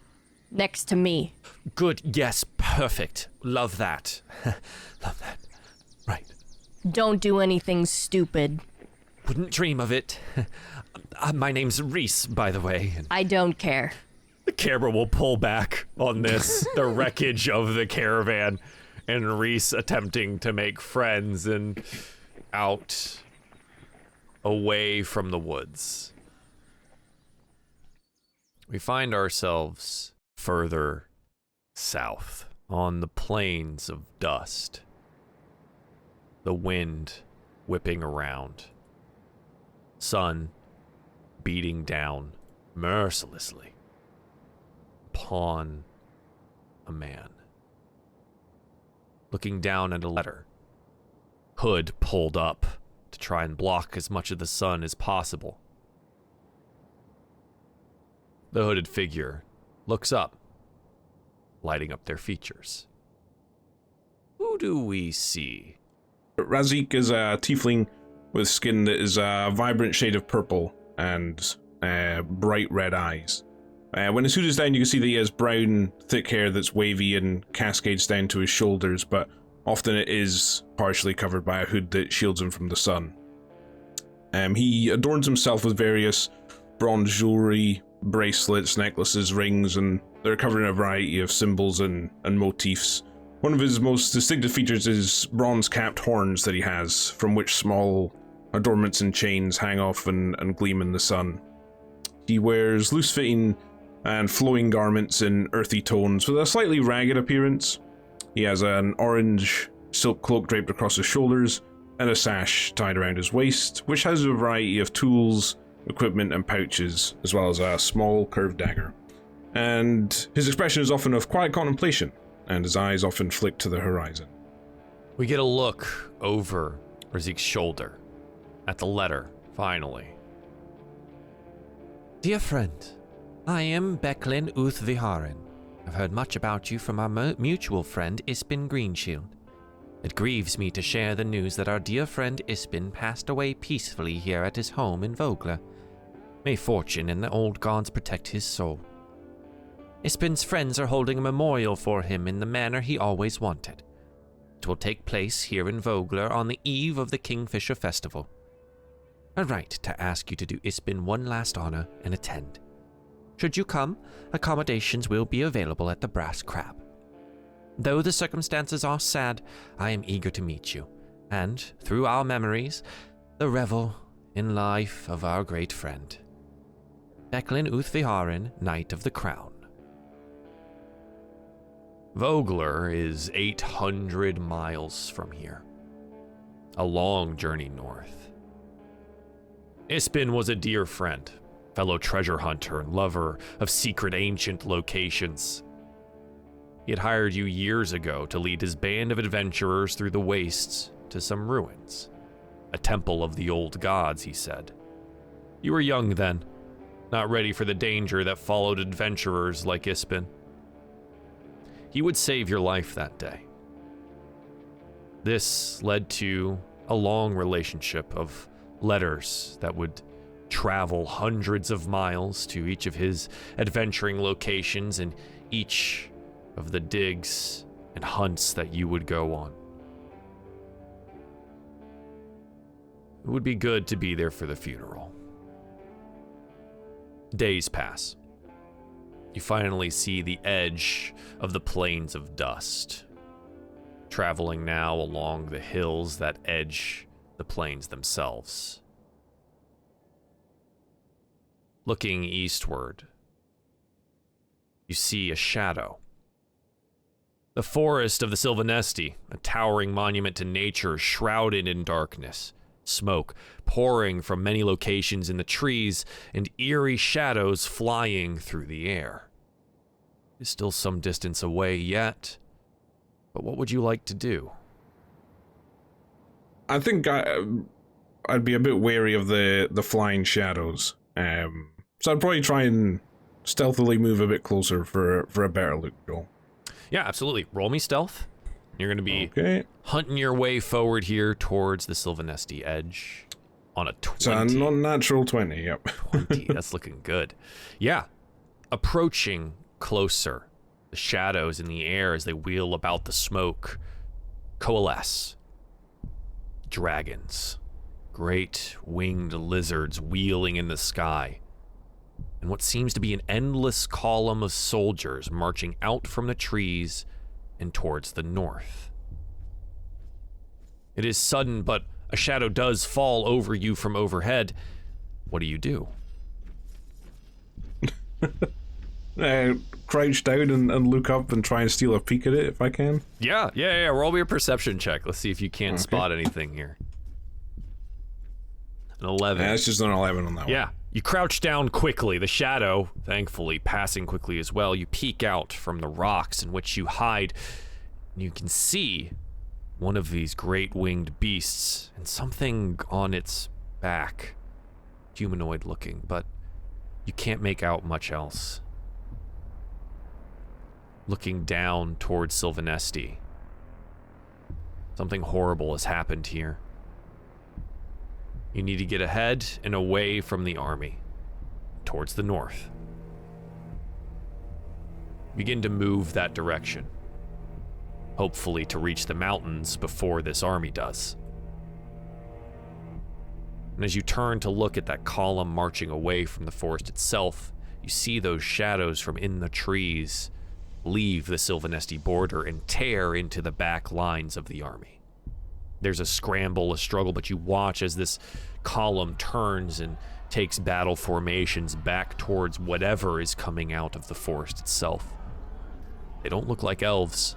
Next to me. Good. Yes. Perfect. Love that. Love that. Right. Don't do anything stupid. Wouldn't dream of it. My name's Reese, by the way. I don't care. The camera will pull back on this, the wreckage of the caravan, and Reese attempting to make friends and out, away from the woods. We find ourselves further south on the plains of dust. The wind whipping around. Sun beating down mercilessly upon a man. Looking down at a letter. Hood pulled up to try and block as much of the sun as possible. The hooded figure looks up, lighting up their features. Who do we see? Razik is a tiefling with skin that is a vibrant shade of purple and bright red eyes. When his hood is down, you can see that he has brown, thick hair that's wavy and cascades down to his shoulders, but often it is partially covered by a hood that shields him from the sun. He adorns himself with various bronze jewelry, bracelets, necklaces, rings, and they're covered in a variety of symbols and motifs. One of his most distinctive features is bronze-capped horns that he has, from which small adornments and chains hang off and gleam in the sun. He wears loose-fitting and flowing garments in earthy tones with a slightly ragged appearance. He has an orange silk cloak draped across his shoulders and a sash tied around his waist, which has a variety of tools, equipment, and pouches, as well as a small curved dagger. And his expression is often of quiet contemplation, and his eyes often flick to the horizon. We get a look over Razik's shoulder at the letter, finally. Dear friend, I am Becklin Uthviharin. I've heard much about you from our mutual friend Ispin Greenshield. It grieves me to share the news that our dear friend Ispin passed away peacefully here at his home in Vogler. May fortune and the old gods protect his soul. Ispin's friends are holding a memorial for him in the manner he always wanted. It will take place here in Vogler on the eve of the Kingfisher Festival. I write to ask you to do Ispin one last honor and attend. Should you come, accommodations will be available at the Brass Crab. Though the circumstances are sad, I am eager to meet you, and, through our memories, the revel in life of our great friend. Becklin Uthviharin, Knight of the Crown. Vogler is 800 miles from here. A long journey north. Ispin was a dear friend, fellow treasure hunter and lover of secret ancient locations. He had hired you years ago to lead his band of adventurers through the wastes to some ruins. A temple of the old gods, he said. You were young then, not ready for the danger that followed adventurers like Ispin. He would save your life that day. This led to a long relationship of letters that would travel hundreds of miles to each of his adventuring locations and each of the digs and hunts that you would go on. It would be good to be there for the funeral. Days pass. You finally see the edge of the plains of dust, traveling now along the hills that edge the plains themselves. Looking eastward, you see a shadow. The forest of the Sylvanesti, a towering monument to nature shrouded in darkness, smoke pouring from many locations in the trees, and eerie shadows flying through the air. is still some distance away yet, but what would you like to do? I think I'd be a bit wary of the flying shadows. So I'd probably try and stealthily move a bit closer for a better look, Joel. Yeah, absolutely. Roll me stealth. You're going to be hunting your way forward here towards the Sylvanesti edge on a 20. It's a non-natural 20, yep. 20, that's looking good. Yeah, approaching closer. The shadows in the air as they wheel about the smoke coalesce. Dragons. Great winged lizards wheeling in the sky. And what seems to be an endless column of soldiers marching out from the trees and towards the north. It is sudden, but a shadow does fall over you from overhead. What do? Crouch down and look up and try and steal a peek at it if I can. Yeah. Roll me a perception check. Let's see if you can't spot anything here. An 11. Yeah, it's just an 11 on that one. Yeah. You crouch down quickly, the shadow, thankfully, passing quickly as well. You peek out from the rocks in which you hide, and you can see one of these great winged beasts and something on its back. Humanoid looking, but you can't make out much else. Looking down towards Sylvanesti. Something horrible has happened here. You need to get ahead and away from the army, towards the north. Begin to move that direction, hopefully to reach the mountains before this army does. And as you turn to look at that column marching away from the forest itself, you see those shadows from in the trees leave the Sylvanesti border and tear into the back lines of the army. There's a scramble, a struggle, but you watch as this column turns and takes battle formations back towards whatever is coming out of the forest itself. They don't look like elves.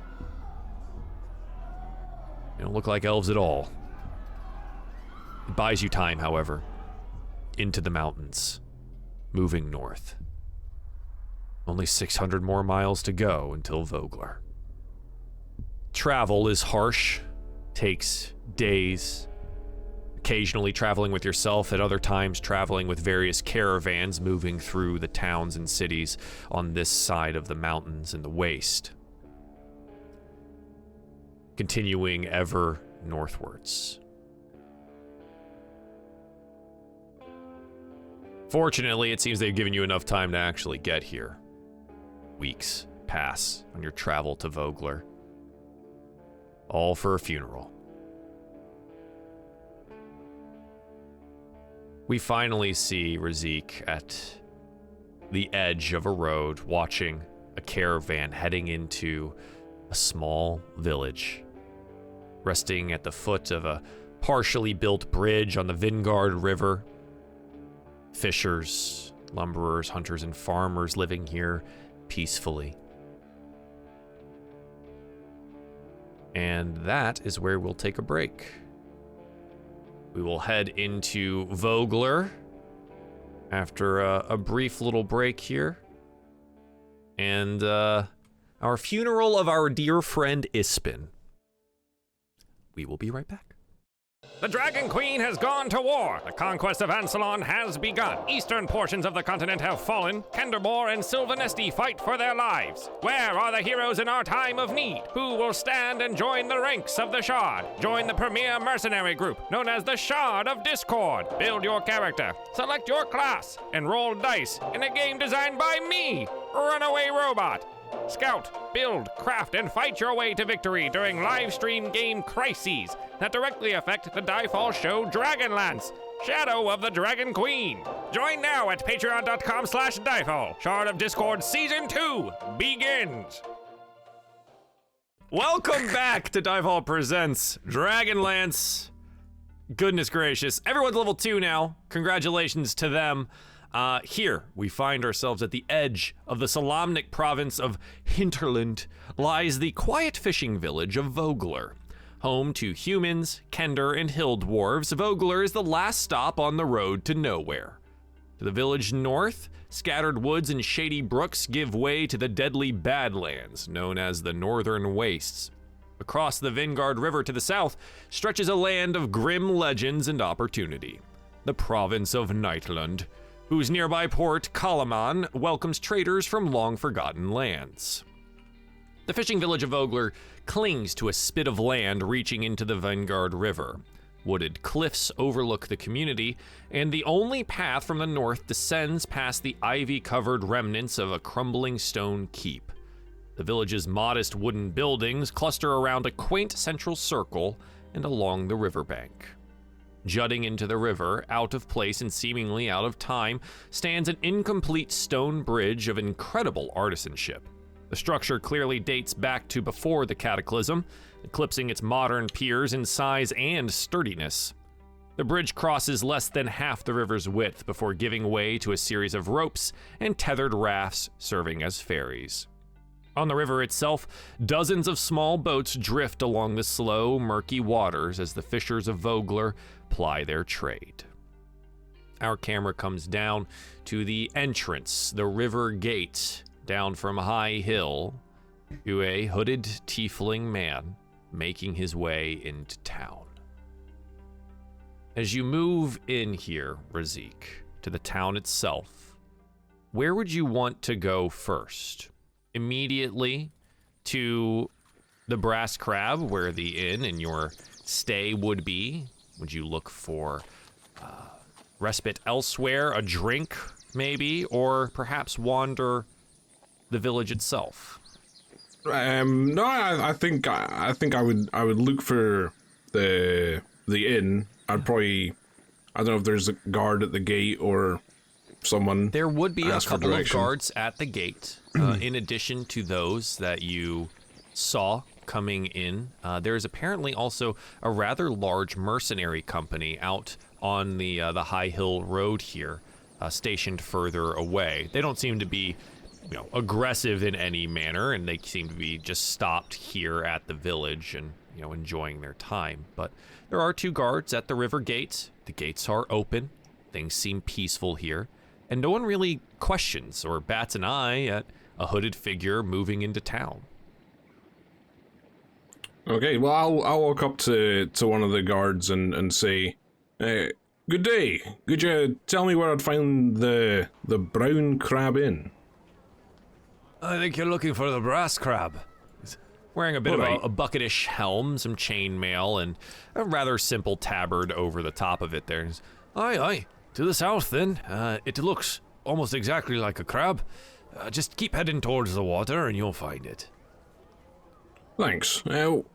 They don't look like elves at all. It buys you time, however, into the mountains, moving north. Only 600 more miles to go until Vogler. Travel is harsh, takes days, occasionally traveling with yourself, at other times traveling with various caravans moving through the towns and cities on this side of the mountains in the waste. Continuing ever northwards. Fortunately, it seems they've given you enough time to actually get here. Weeks pass on your travel to Vogler. All for a funeral. We finally see Razik at the edge of a road, watching a caravan heading into a small village, resting at the foot of a partially built bridge on the Vingard River. Fishers, lumberers, hunters, and farmers living here peacefully. And that is where we'll take a break. We will head into Vogler after a brief little break here. And our funeral of our dear friend Ispin. We will be right back. The Dragon Queen has gone to war. The conquest of Ansalon has begun. Eastern portions of the continent have fallen. Kendermore and Sylvanesti fight for their lives. Where are the heroes in our time of need? Who will stand and join the ranks of the Shard? Join the premier mercenary group known as the Shard of Discord. Build your character, select your class, and roll dice in a game designed by me, Runaway Robot. Scout, build, craft, and fight your way to victory during live stream game crises that directly affect the DieFall show Dragonlance, Shadow of the Dragon Queen. Join now at patreon.com/DieFall. Shard of Discord Season 2 begins. Welcome back to DieFall Presents Dragonlance. Goodness gracious. Everyone's level 2 now. Congratulations to them. Here, we find ourselves at the edge of the Solamnic province of Interlude, lies the quiet fishing village of Vogler. Home to humans, Kender, and hill dwarves, Vogler is the last stop on the road to nowhere. To the village north, scattered woods and shady brooks give way to the deadly Badlands, known as the Northern Wastes. Across the Vingard River to the south stretches a land of grim legends and opportunity, the province of Nightland, whose nearby port, Kalaman, welcomes traders from long-forgotten lands. The fishing village of Vogler clings to a spit of land reaching into the Vingard River. Wooded cliffs overlook the community, and the only path from the north descends past the ivy-covered remnants of a crumbling stone keep. The village's modest wooden buildings cluster around a quaint central circle and along the riverbank. Jutting into the river, out of place and seemingly out of time, stands an incomplete stone bridge of incredible artisanship. The structure clearly dates back to before the Cataclysm, eclipsing its modern piers in size and sturdiness. The bridge crosses less than half the river's width before giving way to a series of ropes and tethered rafts serving as ferries. On the river itself, dozens of small boats drift along the slow, murky waters as the fishers of Vogler ply their trade. Our camera comes down to the entrance, the river gate, down from High Hill, to a hooded tiefling man making his way into town. As you move in here, Razik, to the town itself, where would you want to go first? Immediately to the Brass Crab, where the inn and your stay would be? Would you look for respite elsewhere, a drink maybe, or perhaps wander the village itself? No, I think I would look for the inn. I'd probably, I don't know if there's a guard at the gate or someone. There would be a couple of direction. guards at the gate, in addition to those that you saw coming in. There is apparently also a rather large mercenary company out on the High Hill Road here, stationed further away. They don't seem to be, aggressive in any manner, and they seem to be just stopped here at the village and, enjoying their time. But there are 2 guards at the river gate. The gates are open. Things seem peaceful here, and no one really questions or bats an eye at a hooded figure moving into town. Okay, well, I'll walk up to one of the guards and say, good day. Could you tell me where I'd find the Brown Crab Inn? I think you're looking for the Brass Crab. He's wearing a bit of Right. a bucketish helm, some chainmail, and a rather simple tabard over the top of it there. He's, aye, to the south then. It looks almost exactly like a crab. Just keep heading towards the water and you'll find it. Thanks.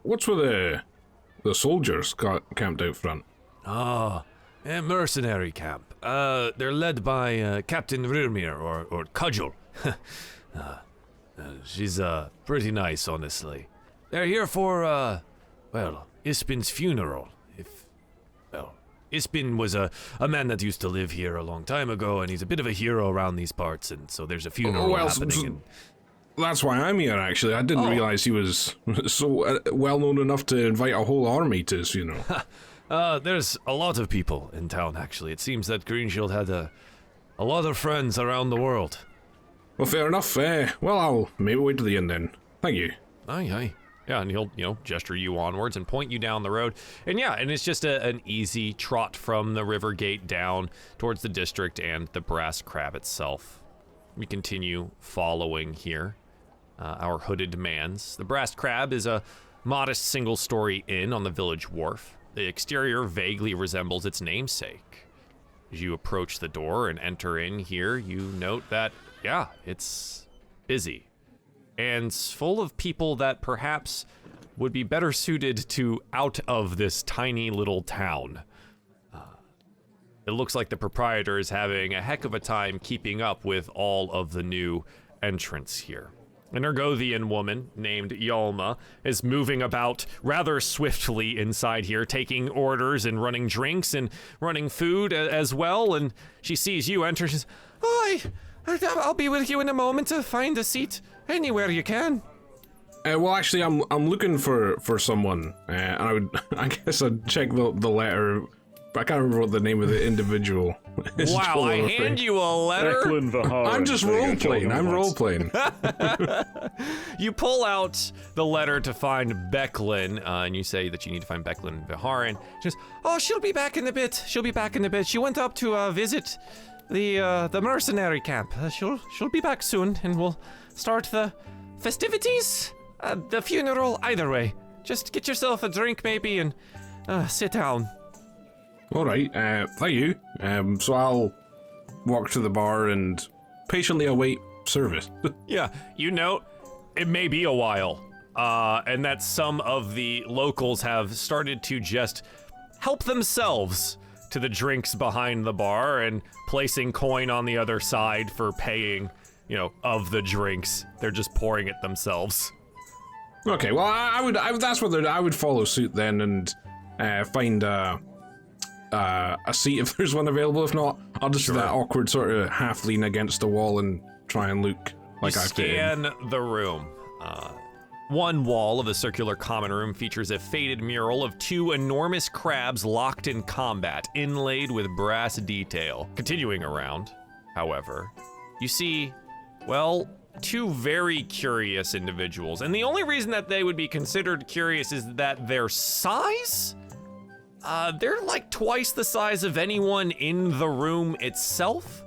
What's with the soldiers camped out front? A mercenary camp. They're led by Captain Rirmir, or Cudgel. She's pretty nice, honestly. They're here for, Ispin's funeral. Ispin was a man that used to live here a long time ago, and he's a bit of a hero around these parts, and so there's a funeral happening. And That's why I'm here, actually. I didn't realize he was so well known enough to invite a whole army to his funeral. there's a lot of people in town, actually. It seems that Greenshield had a lot of friends around the world. Well, fair enough. Well, I'll maybe wait to the end then. Thank you. Aye. Yeah, and he'll, gesture you onwards and point you down the road. And yeah, and it's just an easy trot from the river gate down towards the district and the Brass Crab itself. We continue following here, our hooded mans. The Brass Crab is a modest single-story inn on the village wharf. The exterior vaguely resembles its namesake. As you approach the door and enter in here, you note that, yeah, it's busy. And full of people that perhaps would be better suited to out of this tiny little town. It looks like the proprietor is having a heck of a time keeping up with all of the new entrants here. An Ergothian woman named Yalma is moving about rather swiftly inside here, taking orders and running drinks and running food as well. And she sees you enter. She says, I'll be with you in a moment to find a seat anywhere you can. Well, actually, I'm looking for someone, and I guess I'd check the letter. I can't remember what the name of the individual It's Wow, total I refrain. hand you a letter. Declan Vaharen. I'm just There you go, role playing. kill him I'm once. role playing. You pull out the letter to find Becklin, and you say that you need to find Becklin Viharin. She goes, "Oh, she'll be back in a bit. She'll be back in a bit. She went up to visit the mercenary camp. She'll be back soon, and we'll start the festivities, the funeral. Either way, just get yourself a drink, maybe, and sit down." All right. Thank you. So I'll walk to the bar and patiently await service. Yeah, you note it may be a while, and that some of the locals have started to just help themselves to the drinks behind the bar and placing coin on the other side for paying, of the drinks. They're just pouring it themselves. Okay. Well, I would. That's what I would follow suit then and find a seat if there's one available. If not, I'll just do that awkward sort of half lean against the wall and try and look like You I fit in. scan the room. One wall of the circular common room features a faded mural of two enormous crabs locked in combat, inlaid with brass detail. Continuing around, however, you see, two very curious individuals. And the only reason that they would be considered curious is that their size? They're like twice the size of anyone in the room itself.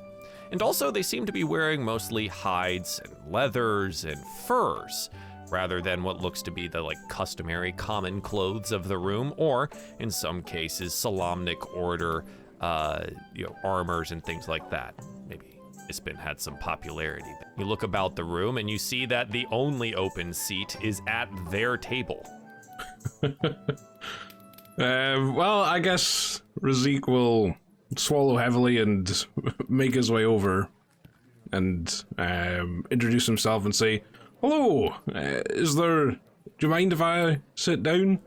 And also, they seem to be wearing mostly hides and leathers and furs, rather than what looks to be the customary common clothes of the room, or in some cases, Solamnic order, armors and things like that. Maybe Ispin had some popularity. You look about the room and you see that the only open seat is at their table. Well, I guess Razik will swallow heavily and make his way over and introduce himself and say, "Hello, do you mind if I sit down?"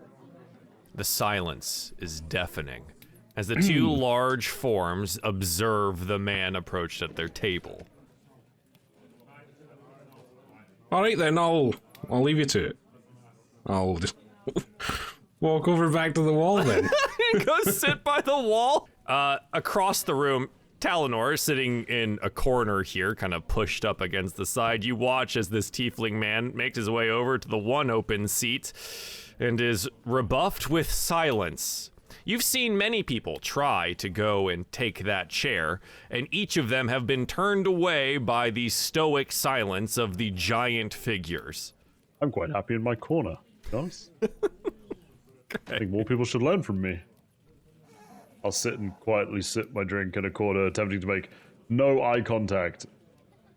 The silence is deafening as the two large forms observe the man approach at their table. All right, then I'll leave you to it. I'll just walk over back to the wall then. Go sit by the wall. Across the room, Talenor is sitting in a corner here, kind of pushed up against the side. You watch as this tiefling man makes his way over to the one open seat and is rebuffed with silence. You've seen many people try to go and take that chair, and each of them have been turned away by the stoic silence of the giant figures. I'm quite happy in my corner. Nice. I think more people should learn from me. I'll sit and quietly sip my drink in a corner, attempting to make no eye contact.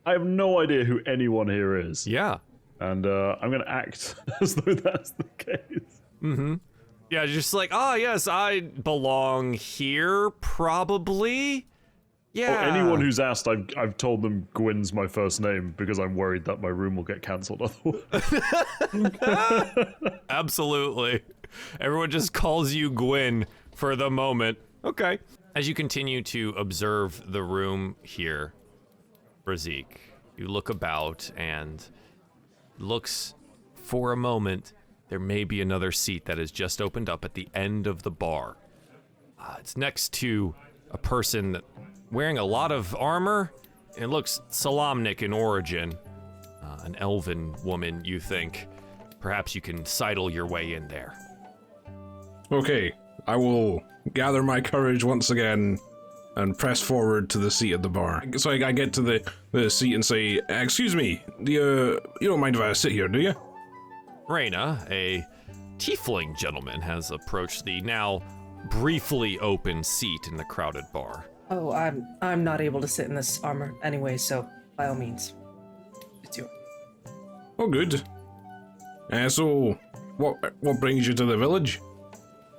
I have no idea who anyone here is. Yeah. And I'm going to act as though that's the case. Mm-hmm. Yeah, just like, oh, yes, I belong here, probably. Yeah. Or anyone who's asked, I've told them Gwyn's my first name because I'm worried that my room will get cancelled otherwise. Absolutely. Everyone just calls you Gwyn for the moment. Okay. As you continue to observe the room here, Razik, you look about and looks for a moment. There may be another seat that has just opened up at the end of the bar. It's next to a person wearing a lot of armor. It looks Solamnic in origin. An elven woman, you think. Perhaps you can sidle your way in there. Okay, I will gather my courage once again and press forward to the seat at the bar. So I get to the seat and say, "Excuse me, you don't mind if I sit here, do you?" Raina, a tiefling gentleman, has approached the now briefly open seat in the crowded bar. Oh, I'm not able to sit in this armor anyway, so by all means, it's yours. Oh, good. So, what brings you to the village?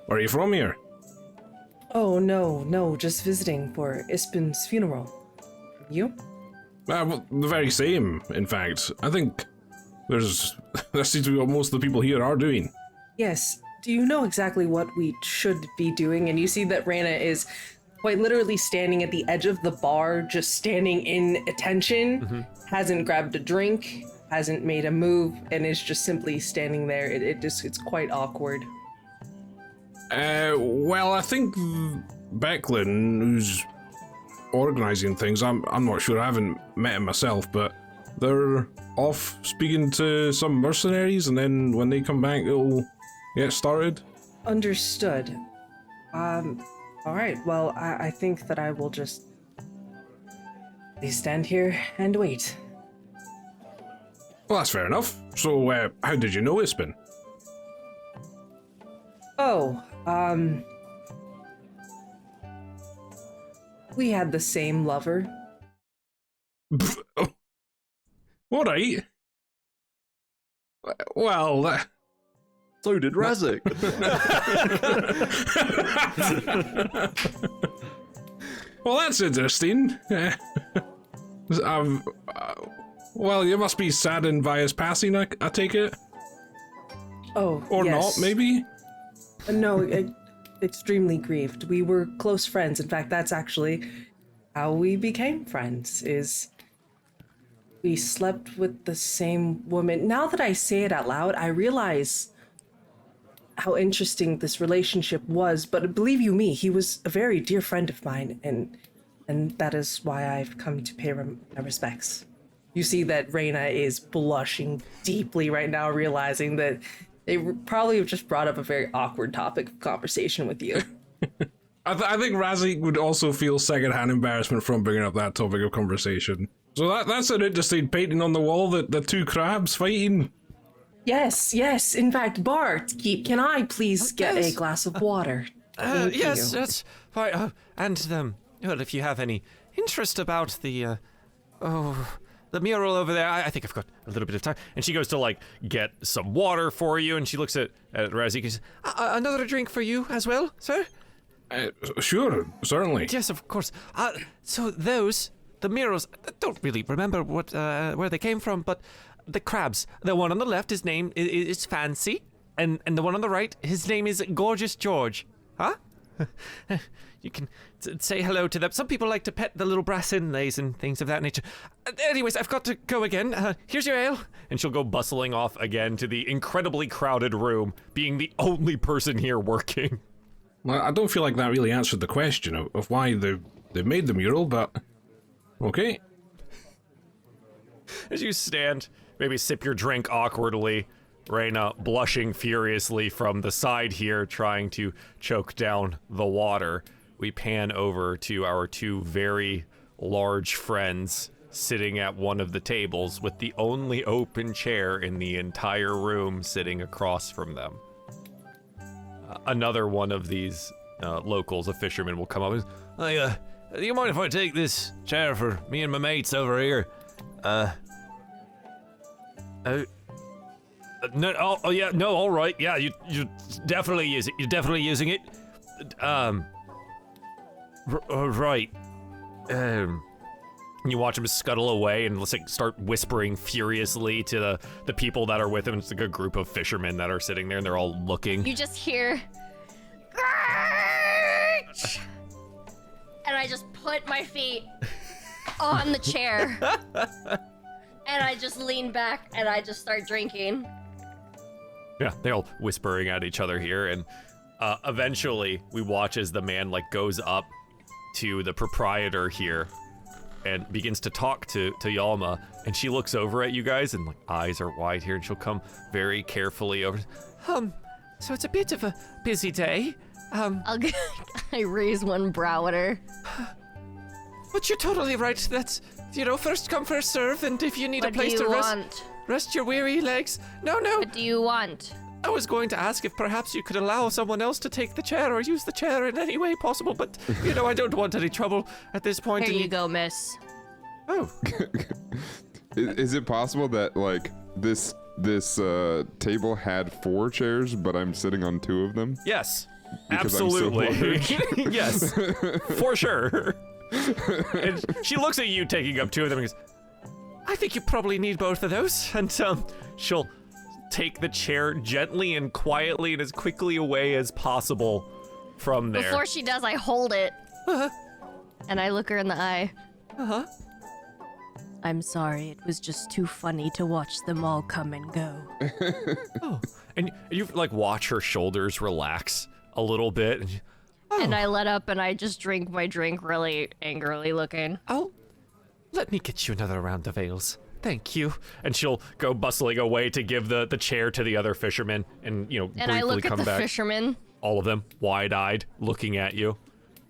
Where are you from here? Oh, no, just visiting for Ispin's funeral. You? Well, the very same, in fact. I think that seems to be what most of the people here are doing. Yes. Do you know exactly what we should be doing? And you see that Raina is quite literally standing at the edge of the bar, just standing in attention, hasn't grabbed a drink, hasn't made a move, and is just simply standing there. It's quite awkward. Well, I think Becklin, who's organizing things. I'm not sure. I haven't met him myself, but they're off speaking to some mercenaries, and then when they come back, it'll get started. Understood. All right. Well, I think that I will just stand here and wait. Well, that's fair enough. So, how did you know Ispin? Oh, we had the same lover. All right. Well, So did Razik. well, that's interesting. Well, you must be saddened by his passing, I take it? Oh, Or yes. not, maybe? No, extremely grieved. We were close friends. In fact, that's actually how we became friends, is we slept with the same woman. Now that I say it out loud, I realize how interesting this relationship was, but believe you me, he was a very dear friend of mine, and that is why I've come to pay my respects. You see that Raina is blushing deeply right now, realizing that they probably have just brought up a very awkward topic of conversation with you. I think Razik would also feel secondhand embarrassment from bringing up that topic of conversation. So that's an interesting painting on the wall, the two crabs fighting. Yes. In fact, Bart, can I please get a glass of water? Thank Yes, you. that's right. And well, if you have any interest about the mural over there, I think I've got a little bit of time. And she goes to like get some water for you, and she looks at Razik and says, "Another drink for you as well, sir?" Sure, certainly. Yes, of course. So the murals, I don't really remember where they came from, but the crabs. The one on the left, his name is Fancy, and the one on the right, his name is Gorgeous George. Huh? You can say hello to them. Some people like to pet the little brass inlays and things of that nature. Anyways, I've got to go again. Here's your ale. And she'll go bustling off again to the incredibly crowded room, being the only person here working. Well, I don't feel like that really answered the question of why they made the mural, but okay. As you stand, maybe sip your drink awkwardly, Raina blushing furiously from the side here, trying to choke down the water. We pan over to our two very large friends sitting at one of the tables with the only open chair in the entire room sitting across from them. Another one of these locals, a fisherman, will come up and say, do you mind if I take this chair for me and my mates over here? No, yeah, no, all right, yeah, you definitely use it. You're definitely using it. Right. You watch him scuttle away and let's like start whispering furiously to the people that are with him. It's like a group of fishermen that are sitting there and they're all looking. You just hear, and I just put my feet on the chair, and I just lean back and I just start drinking. Yeah, they're all whispering at each other here, and eventually we watch as the man like goes up to the proprietor here and begins to talk to Yalma, and she looks over at you guys and like eyes are wide here, and she'll come very carefully over. So it's a bit of a busy day. I raise one brow at her. But you're totally right. That's, first come, first serve, and if you need a place to rest your weary legs. No. What do you want? I was going to ask if perhaps you could allow someone else to take the chair or use the chair in any way possible, but, I don't want any trouble at this point. Here you go, miss. Oh. Is it possible that, like, this table had 4 chairs, but I'm sitting on 2 of them? Yes. Because I'm so absolutely. large? Yes. For sure. And she looks at you taking up 2 of them and goes, I think you probably need both of those. And she'll take the chair gently and quietly and as quickly away as possible from there. Before she does, I hold it. And I look her in the eye. I'm sorry, it was just too funny to watch them all come and go. Oh, and you like watch her shoulders relax a little bit. And And I let up and I just drink my drink really angrily looking. Oh, let me get you another round of ales. Thank you. And she'll go bustling away to give the chair to the other fishermen and, And briefly I look come at the back. fisherman. All of them, wide-eyed, looking at you.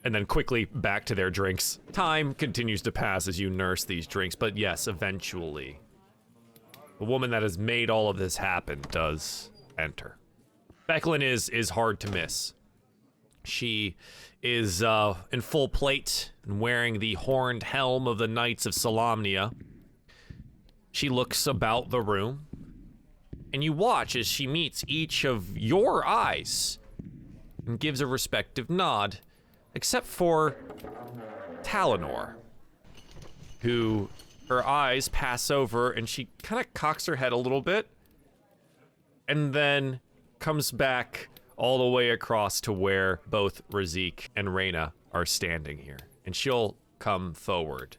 And then quickly back to their drinks. Time continues to pass as you nurse these drinks, but yes, eventually, the woman that has made all of this happen does enter. Becklin is hard to miss. She is in full plate and wearing the horned helm of the Knights of Solamnia. She looks about the room, and you watch as she meets each of your eyes and gives a respective nod, except for Talenor, who her eyes pass over and she kind of cocks her head a little bit and then comes back all the way across to where both Razik and Raina are standing here. And she'll come forward.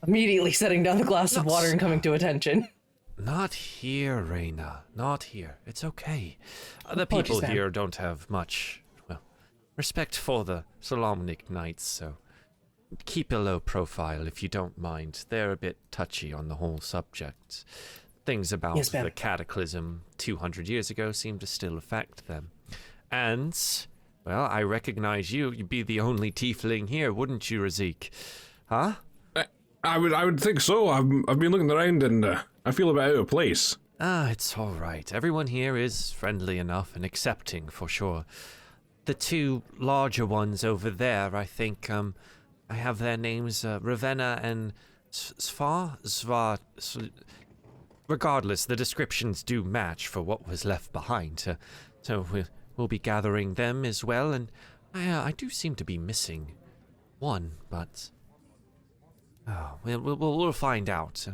Immediately setting down the glass of water and coming to attention. Not here, Raina. Not here. It's okay. The Apologies, people ma'am. here don't have much, well, respect for the Solamnic Knights, so keep a low profile if you don't mind. They're a bit touchy on the whole subject. Things about Yes, ma'am. the cataclysm 200 years ago seem to still affect them. And, well, I recognize you. You'd be the only tiefling here, wouldn't you, Razik? Huh? I would think so. I've been looking around and I feel a bit out of place. It's all right. Everyone here is friendly enough and accepting, for sure. The two larger ones over there, I think, I have their names, Ravenna and Svar. Regardless, the descriptions do match for what was left behind, so we'll be gathering them as well, and I do seem to be missing one, but... Oh, we'll find out.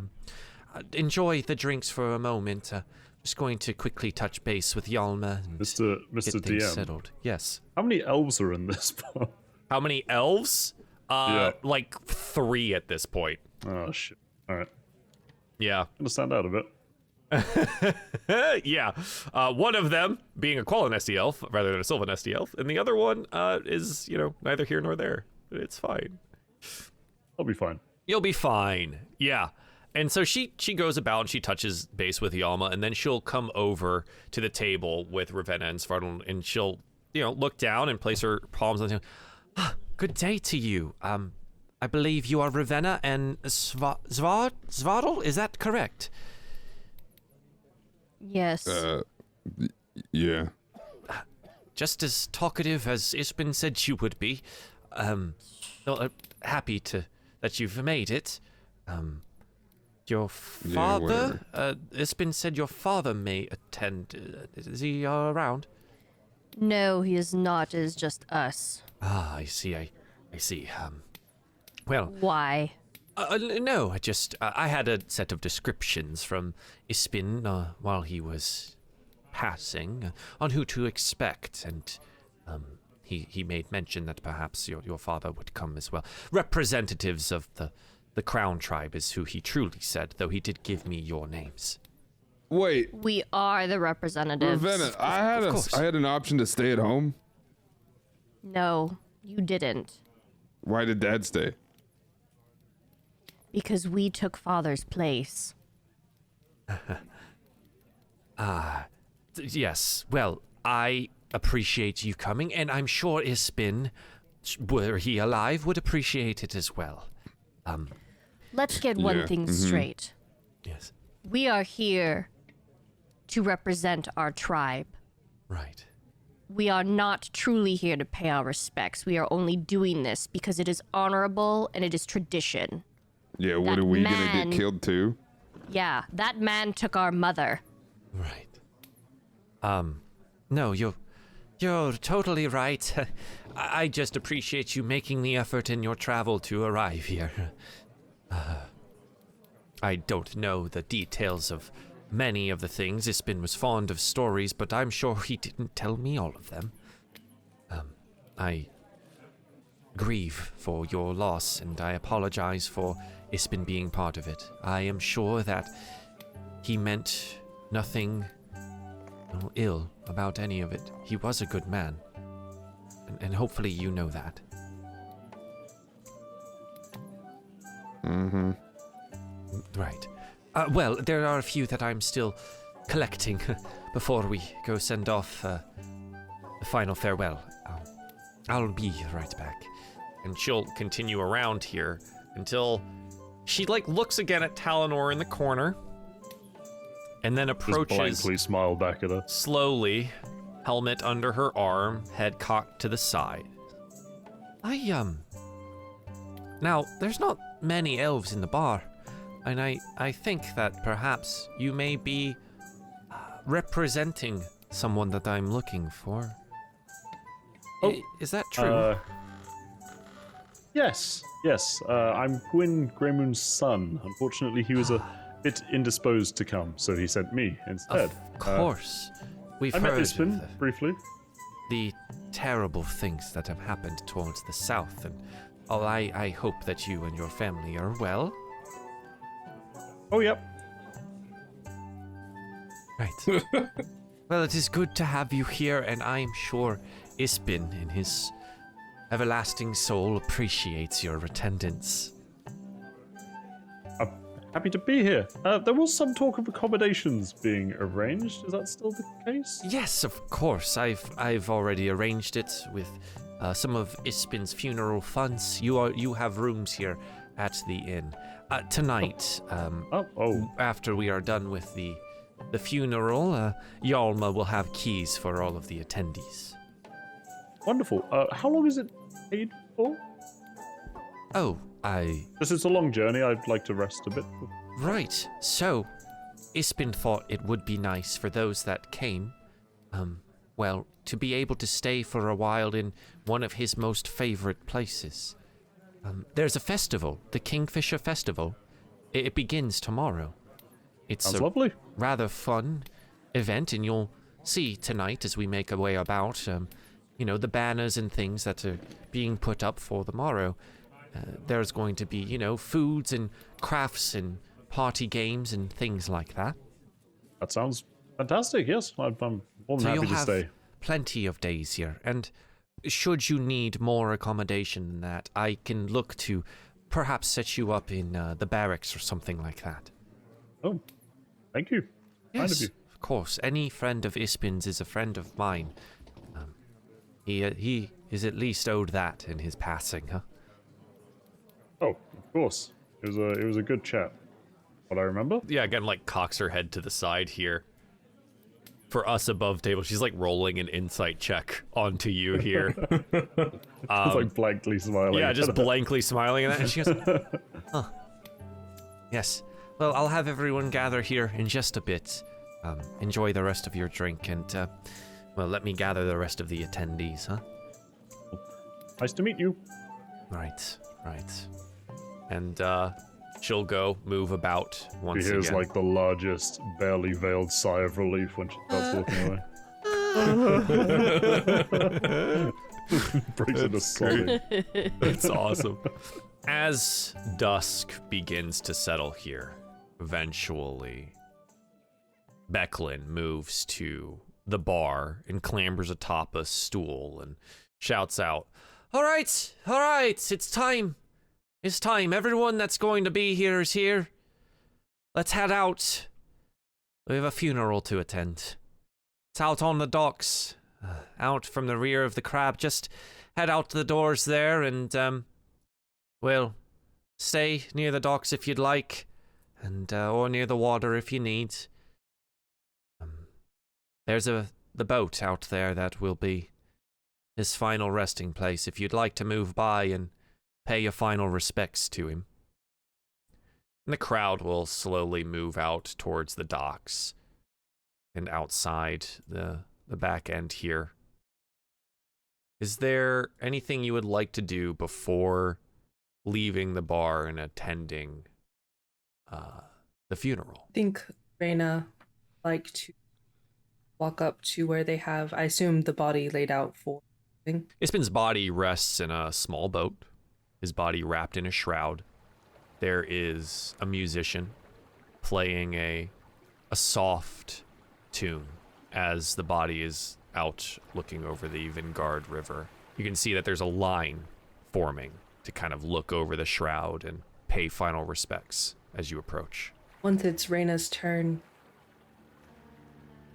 Enjoy the drinks for a moment. Just going to quickly touch base with Yalma and Mr. get things DM. settled. Yes. How many elves are in this part? How many elves? Yeah. Like 3 at this point. Oh shit. Alright. Yeah. Gonna stand out a bit. Yeah. One of them being a Qualinesti elf rather than a Sylvanesti elf, and the other one is, neither here nor there. It's fine. I'll be fine. You'll be fine. Yeah. And so she goes about and she touches base with Yalma, and then she'll come over to the table with Ravenna and Svartal, and she'll, look down and place her palms on the table. Good day to you. I believe you are Ravenna and Svartal? Is that correct? Yes. Yeah. Just as talkative as Isbin said you would be. Happy that you've made it. Your father, Isbin said your father may attend. Is he around? No, he is not. It is just us. I see. I see. Well, Why? no, I had a set of descriptions from Ispin while he was passing on who to expect, and he made mention that perhaps your father would come as well. Representatives of the Crown tribe is who he truly said, though he did give me your names. Wait, We are the representatives. Ravenna, course. I had an option to stay at home. No, you didn't. Why did Dad stay? Because we took father's place. Yes, well, I appreciate you coming, and I'm sure Ispin, were he alive, would appreciate it as well. Let's get one Yeah, thing straight. Yes, We are here to represent our tribe. right. We are not truly here to pay our respects. We are only doing this because it is honorable and it is tradition. Yeah, what That are we man- gonna get killed too? Yeah, that man took our mother. Right. No, you're totally right. I just appreciate you making the effort in your travel to arrive here. I don't know the details of many of the things. Ispin was fond of stories, but I'm sure he didn't tell me all of them. I grieve for your loss, and I apologize for Ispin being part of it. I am sure that he meant nothing ill about any of it. He was a good man. And hopefully you know that. Mm-hmm. Right. Well, there are a few that I'm still collecting before we go send off the final farewell. I'll be right back. And she'll continue around here until she, like, looks again at Talenor in the corner and then approaches... Just blankly smile back at her. Slowly, helmet under her arm, head cocked to the side. Now, there's not many elves in the bar, and I think that perhaps you may be representing someone that I'm looking for. Oh, Is that true? Yes. I'm Gwyn Greymoon's son. Unfortunately, he was a bit indisposed to come, so he sent me instead. Of course. We've I met heard Ispin of briefly. the terrible things that have happened towards the south, and I hope that you and your family are well. Oh, yep. Right. Well, it is good to have you here, and I'm sure Ispin, in his everlasting soul, appreciates your attendance. I'm happy to be here. There was some talk of accommodations being arranged. Is that still the case? Yes, of course. I've already arranged it with some of Ispin's funeral funds. You have rooms here at the inn. Tonight, after we are done with the funeral, Yalma will have keys for all of the attendees. Wonderful. How long is it paid for? Oh, This is a long journey. I'd like to rest a bit. Right. So, Ispin thought it would be nice for those that came, well, to be able to stay for a while in one of his most favorite places. There's a festival, the Kingfisher Festival. It begins tomorrow. It's Sounds a lovely. rather fun event, and you'll see tonight as we make our way about, the banners and things that are being put up for the morrow. There's going to be, foods and crafts and party games and things like that. That sounds fantastic. Yes, I'm more than So happy you'll to have stay. plenty of days here, and should you need more accommodation than that, I can look to perhaps set you up in the barracks or something like that. Oh, thank you. Kind of Yes, you. of course. Any friend of Ispin's is a friend of mine. He is at least owed that in his passing, huh? Oh, of course. It was a good chat. What I remember. Yeah, again, like, cocks her head to the side here. For us above table, she's, like, rolling an insight check onto you here. It's like blankly smiling. Yeah, just blankly smiling at that, and she goes, huh. Yes. Well, I'll have everyone gather here in just a bit. Enjoy the rest of your drink, and, well, let me gather the rest of the attendees, huh? Nice to meet you. Right. And, she'll go move about once She hears again. like the largest, barely veiled sigh of relief when she starts walking away. Breaks into sobbing. It's awesome. As dusk begins to settle here, eventually, Becklin moves to the bar and clambers atop a stool and shouts out, All right, it's time. It's time. Everyone that's going to be here is here. Let's head out. We have a funeral to attend. It's out on the docks, out from the rear of the crab. Just head out the doors there and, well, stay near the docks if you'd like, and or near the water if you need. There's the boat out there that will be his final resting place if you'd like to move by and pay your final respects to him. And the crowd will slowly move out towards the docks and outside the back end here. Is there anything you would like to do before leaving the bar and attending the funeral? I think Raina would like to walk up to where they have, I assume, the body laid out for. Ispin's body rests in a small boat, his body wrapped in a shroud. There is a musician playing a soft tune as the body is out looking over the Vingard River. You can see that there's a line forming to kind of look over the shroud and pay final respects as you approach. Once it's Raina's turn,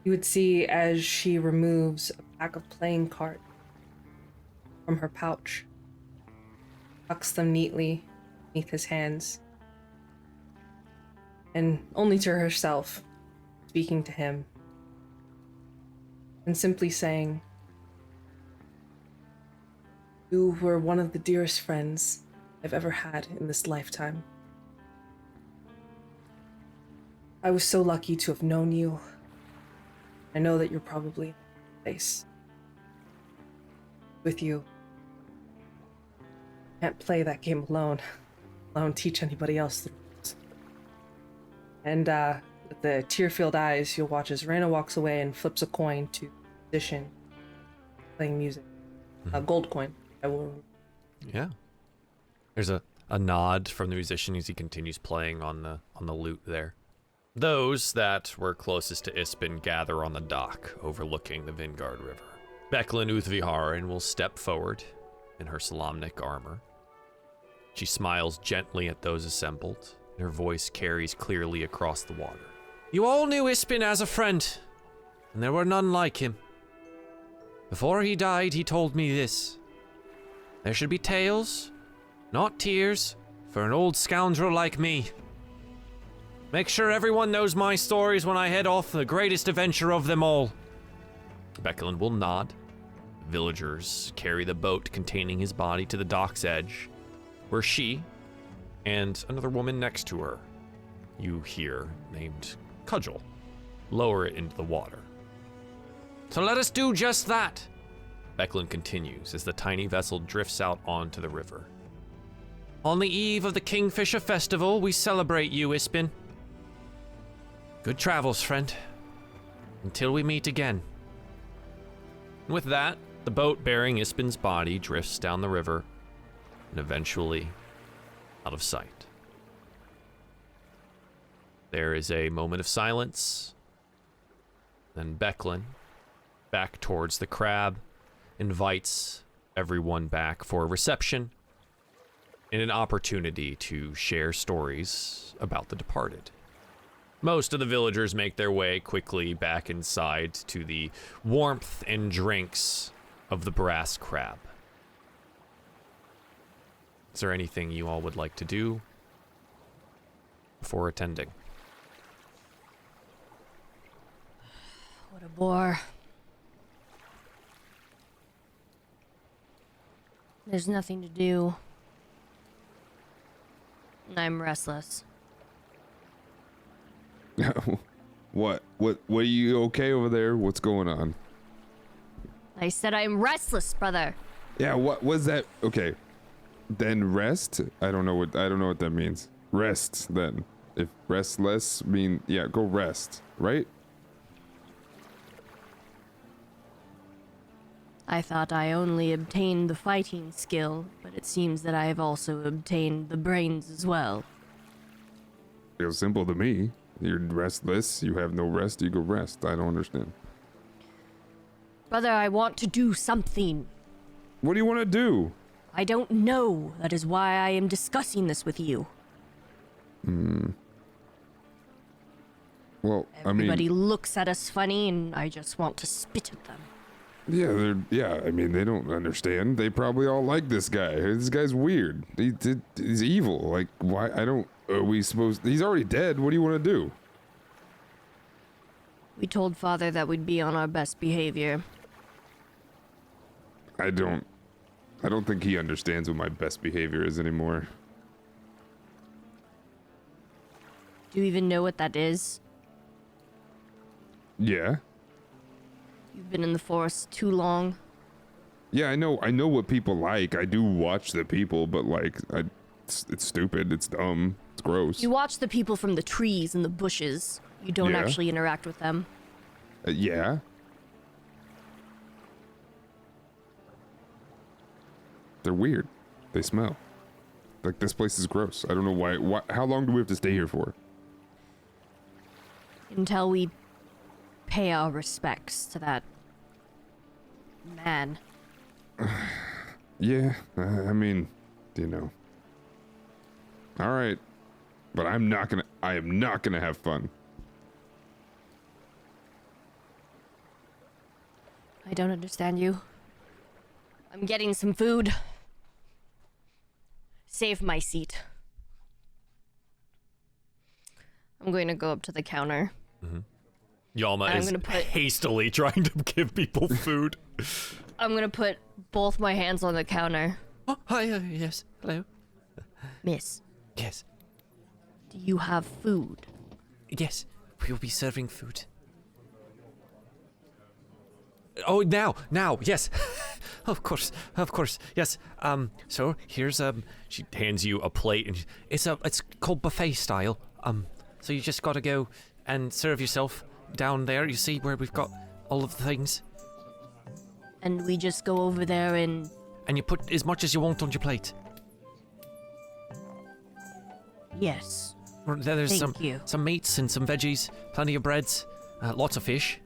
you would see as she removes a pack of playing cards from her pouch, tucks them neatly beneath his hands, and only to herself, speaking to him, and simply saying, "You were one of the dearest friends I've ever had in this lifetime. I was so lucky to have known you. I know that you're probably in a place with you. Can't play that game alone. I don't teach anybody else the rules." And with the tear-filled eyes, you'll watch as Raina walks away and flips a coin to musician playing music. A gold coin. I will. Yeah. There's a nod from the musician as he continues playing on the lute there. Those that were closest to Ispin gather on the dock overlooking the Vingard River. Becklin Uthviharin will step forward in her Salamnic armor. She smiles gently at those assembled, and her voice carries clearly across the water. "You all knew Ispin as a friend, and there were none like him. Before he died, he told me this. There should be tales, not tears, for an old scoundrel like me. Make sure everyone knows my stories when I head off the greatest adventure of them all." Becklin will nod. Villagers carry the boat containing his body to the dock's edge, where she and another woman next to her, you hear, named Cudgel, lower it into the water. "So let us do just that," Becklin continues as the tiny vessel drifts out onto the river. "On the eve of the Kingfisher Festival, we celebrate you, Ispin. Good travels, friend. Until we meet again." And with that, the boat bearing Ispin's body drifts down the river and eventually out of sight. There is a moment of silence. Then Becklin, back towards the crab, invites everyone back for a reception and an opportunity to share stories about the departed. Most of the villagers make their way quickly back inside to the warmth and drinks of the brass crab. Is there anything you all would like to do before attending? What a bore. There's nothing to do. I'm restless. What are you okay over there? What's going on? I said I'm restless, brother. Yeah, what was that? Okay. Then rest? I don't know what that means. Rest then. If restless mean, yeah, go rest, right? I thought I only obtained the fighting skill, but it seems that I have also obtained the brains as well. Feels simple to me. You're restless, you have no rest, you go rest. I don't understand. Brother, I want to do something. What do you want to do? I don't know. That is why I am discussing this with you. Well, Everybody looks at us funny, and I just want to spit at them. I mean, they don't understand. They probably all like this guy. This guy's weird. He's evil. Like, why? Are we supposed... He's already dead. What do you want to do? We told Father that we'd be on our best behavior. I don't think he understands what my best behavior is anymore. Do you even know what that is? Yeah. You've been in the forest too long. Yeah, I know what people like. I do watch the people, but like, it's stupid. It's dumb. It's gross. You watch the people from the trees and the bushes. You don't actually interact with them. Yeah. They're weird. They smell. Like, this place is gross. I don't know why. How long do we have to stay here for? Until we pay our respects to that man. Yeah, I mean, you know. All right, but I am not gonna have fun. I don't understand you. I'm getting some food. Save my seat. I'm going to go up to the counter. Yalma is hastily trying to give people food. I'm gonna put both my hands on the counter. Oh, hi, yes, hello. Miss, Yes, do you have food? yes, we will be serving food. Oh, now, yes. Of course, yes. So here's she hands you a plate, and it's called buffet style. So you just gotta go and serve yourself down there. You see where we've got all of the things, And we just go over there and you put as much as you want on your plate. yes. There's Thank you. some meats and some veggies, plenty of breads, lots of fish.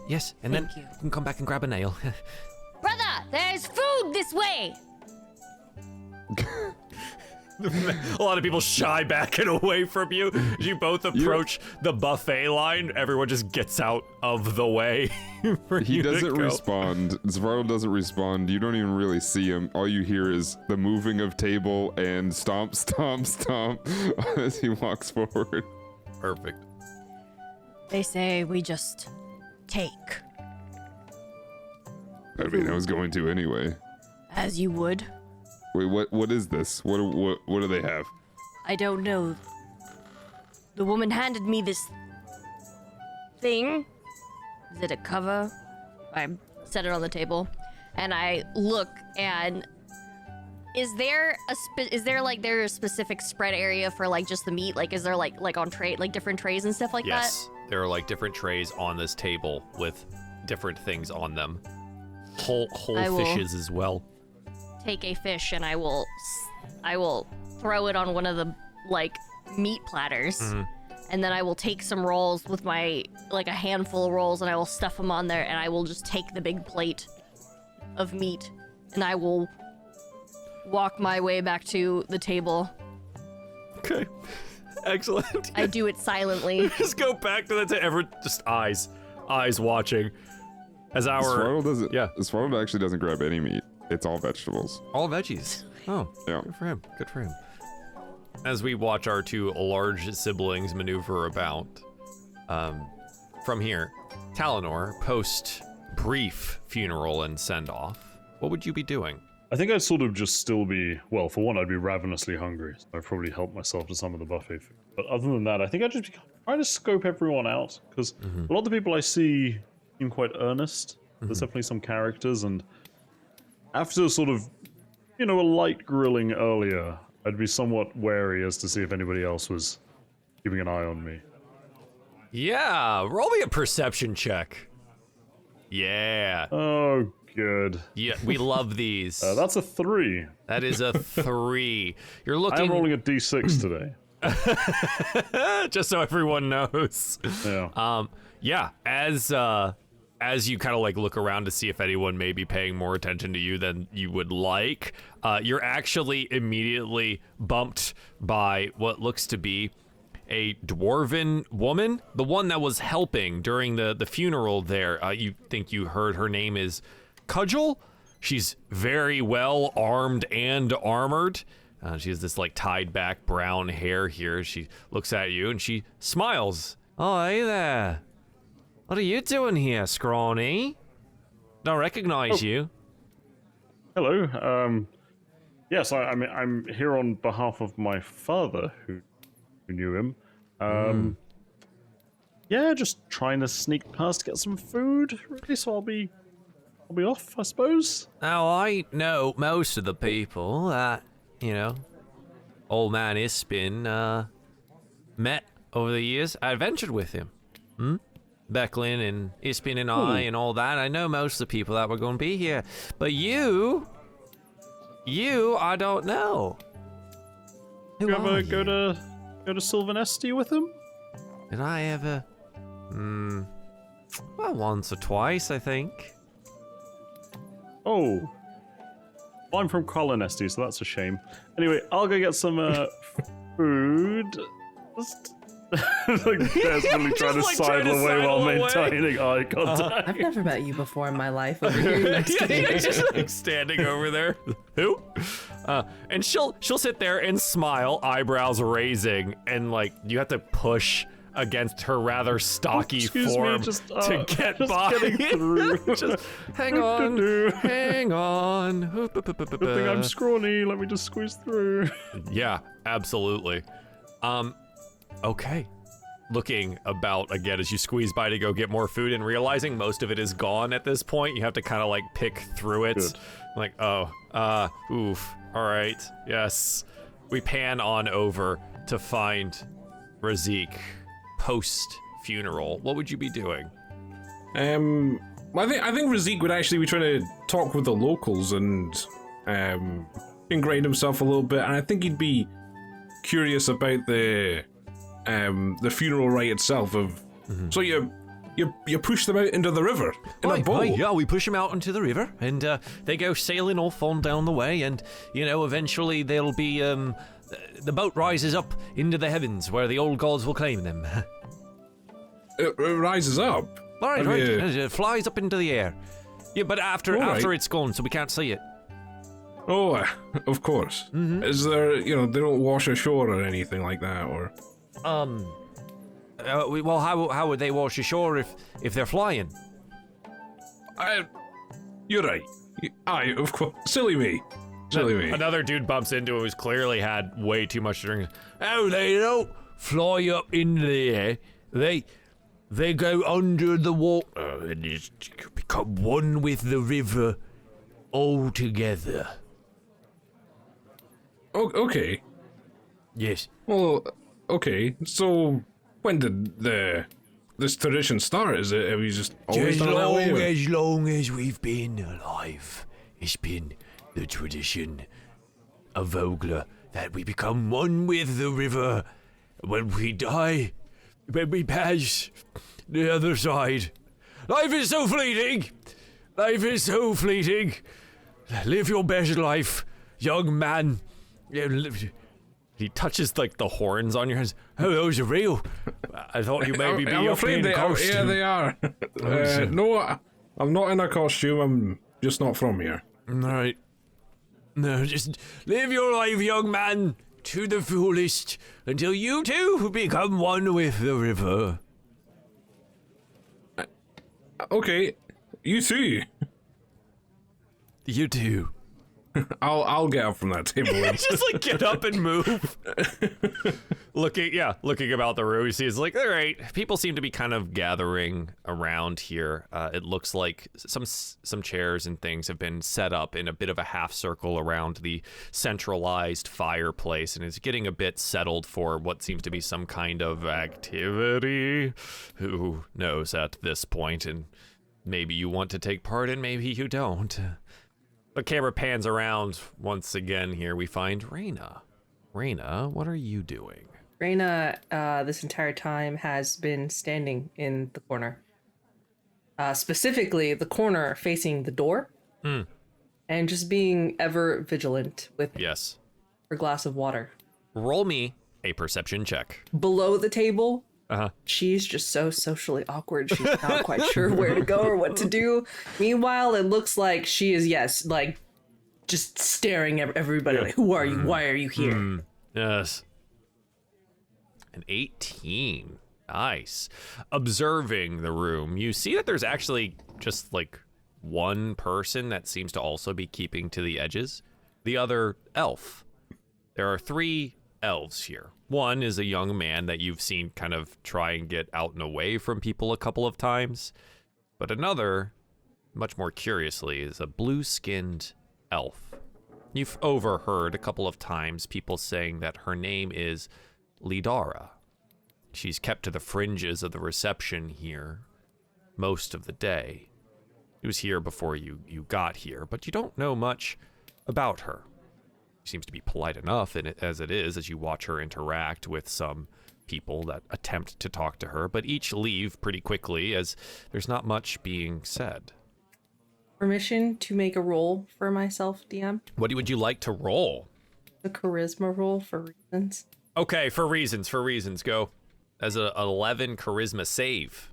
Yes, and then Thank you. you can come back and grab a nail. Brother, there's food this way. A lot of people shy back and away from you. As you both approach the buffet line, everyone just gets out of the way. For He you to doesn't go. respond. Zvarl doesn't respond. You don't even really see him. All you hear is the moving of table and stomp, stomp, stomp as he walks forward. Perfect. They say we just take I mean, I was going to anyway. as you would. Wait, what is this? What do they have? I don't know. The woman handed me this thing. Is it a cover? I set it on the table, and I look, and is there a specific spread area for like just the meat? Like, is there like on tray, like different trays and stuff like Yes, there are like different trays on this table with different things on them. Whole I will- fishes as well. that? Take a fish, and I will throw it on one of the like meat platters. And then I will take some rolls with my, like a handful of rolls, and I will stuff them on there, and I will just take the big plate of meat, and I will walk my way back to the table. Okay, excellent. I do it silently. Just go back to everyone. Just eyes watching. As our Svarl actually doesn't grab any meat. It's all vegetables. all veggies. Oh, Yeah. good for him. Good for him. As we watch our two large siblings maneuver about, from here, Talenor, post brief funeral and send off, what would you be doing? I think I'd sort of just still be, well, for one, I'd be ravenously hungry, so I'd probably help myself to some of the buffet food. But other than that, I think I'd just be trying to scope everyone out, because a lot of the people I see seem quite earnest. There's definitely some characters, and after sort of, a light grilling earlier, I'd be somewhat wary as to see if anybody else was keeping an eye on me. Yeah, roll me a perception check. Yeah. Oh, good. Yeah, we love these. That's a 3. That is a 3. You're looking. I am rolling a d6 today. Just so everyone knows. Yeah. Yeah, as you kind of like look around to see if anyone may be paying more attention to you than you would like, you're actually immediately bumped by what looks to be a dwarven woman, the one that was helping during the funeral there. You think you heard her name is Cudgel? She's very well armed and armored. She has this like tied back brown hair here. She looks at you and she smiles. Oh, hey there. What are you doing here, Scrawny? Don't recognize you. Hello. Yes, I'm here on behalf of my father, who knew him. Yeah, just trying to sneak past to get some food, really. So I'll be off, I suppose. Now, I know most of the people that, old man Ispin met over the years. I adventured with him. Becklin and Ispin and I and all that. I know most of the people that were going to be here. But you, I don't know. Who You are ever you? go to Sylvanesti with him? Did I ever? Well, once or twice, I think. Oh. Well, I'm from Colonesti, so that's a shame. Anyway, I'll go get some food. Just like desperately trying to sidle away while maintaining eye contact. I've never met you before in my life. Over here next to me. Just like standing over there. Who? And she'll sit there and smile, eyebrows raising, and like you have to push against her rather stocky form to get by. Just hang on, hang on. Good thing I'm scrawny. Let me just squeeze through. Yeah, absolutely. Okay. Looking about again as you squeeze by to go get more food and realizing most of it is gone at this point, you have to kind of like pick through it. Good. Like, oof. All right. Yes. We pan on over to find Razik post-funeral. What would you be doing? I think Razik would actually be trying to talk with the locals and ingrain himself a little bit, and I think he'd be curious about the funeral rite itself. So you push them out into the river in a boat. Yeah, we push them out into the river, and they go sailing off on down the way, and eventually they'll be the boat rises up into the heavens where the old gods will claim them. It rises up. All right, it flies up into the air. Yeah, but after it's gone, so we can't see it. Oh, of course. Mm-hmm. Is there, they don't wash ashore or anything like that, or? Well, how would they wash ashore if they're flying? You're right. Of course. Silly me. Another dude bumps into him who's clearly had way too much to drink. Oh, they don't fly up in the air. They go under the water and just become one with the river altogether. Oh, okay. Yes. Well, okay. So, when did this tradition start? Have you just always done it that way? As long as we've been alive, it's been the tradition of Vogler that we become one with the river. When we die, when we pass the other side. Life is so fleeting. Life is so fleeting. Live your best life, young man. He touches like the horns on your hands. Oh, those are real. I thought you maybe be up in a costume. Yeah, they are. No, I'm not in a costume. I'm just not from here. All right. No, just live your life, young man, to the fullest, until you too become one with the river. Okay, you too. You too. I'll get up from that table. Just like get up and move. Looking about the room, you see it's like, all right, people seem to be kind of gathering around here. It looks like some chairs and things have been set up in a bit of a half circle around the centralized fireplace, and it's getting a bit settled for what seems to be some kind of activity. Who knows at this point? And maybe you want to take part and maybe you don't. The camera pans around once again here. We find Raina. Raina, what are you doing? Raina, this entire time has been standing in the corner. Specifically, the corner facing the door. And just being ever vigilant with her glass of water. Roll me a perception check. Below the table, she's just so socially awkward. She's not quite sure where to go or what to do. Meanwhile, it looks like she is, just staring at everybody like, who are you? Why are you here? Yes. An 18. Nice. Observing the room, you see that there's actually just like one person that seems to also be keeping to the edges. The other elf. There are 3 elves here. One is a young man that you've seen kind of try and get out and away from people a couple of times. But another, much more curiously, is a blue-skinned elf. You've overheard a couple of times people saying that her name is Leara. She's kept to the fringes of the reception here most of the day. She was here before you got here, but you don't know much about her. She seems to be polite enough as you watch her interact with some people that attempt to talk to her, but each leave pretty quickly as there's not much being said. permission to make a roll for myself, DM. What would you like to roll? The charisma roll for reasons. Okay, for reasons, go. As a 11 charisma save.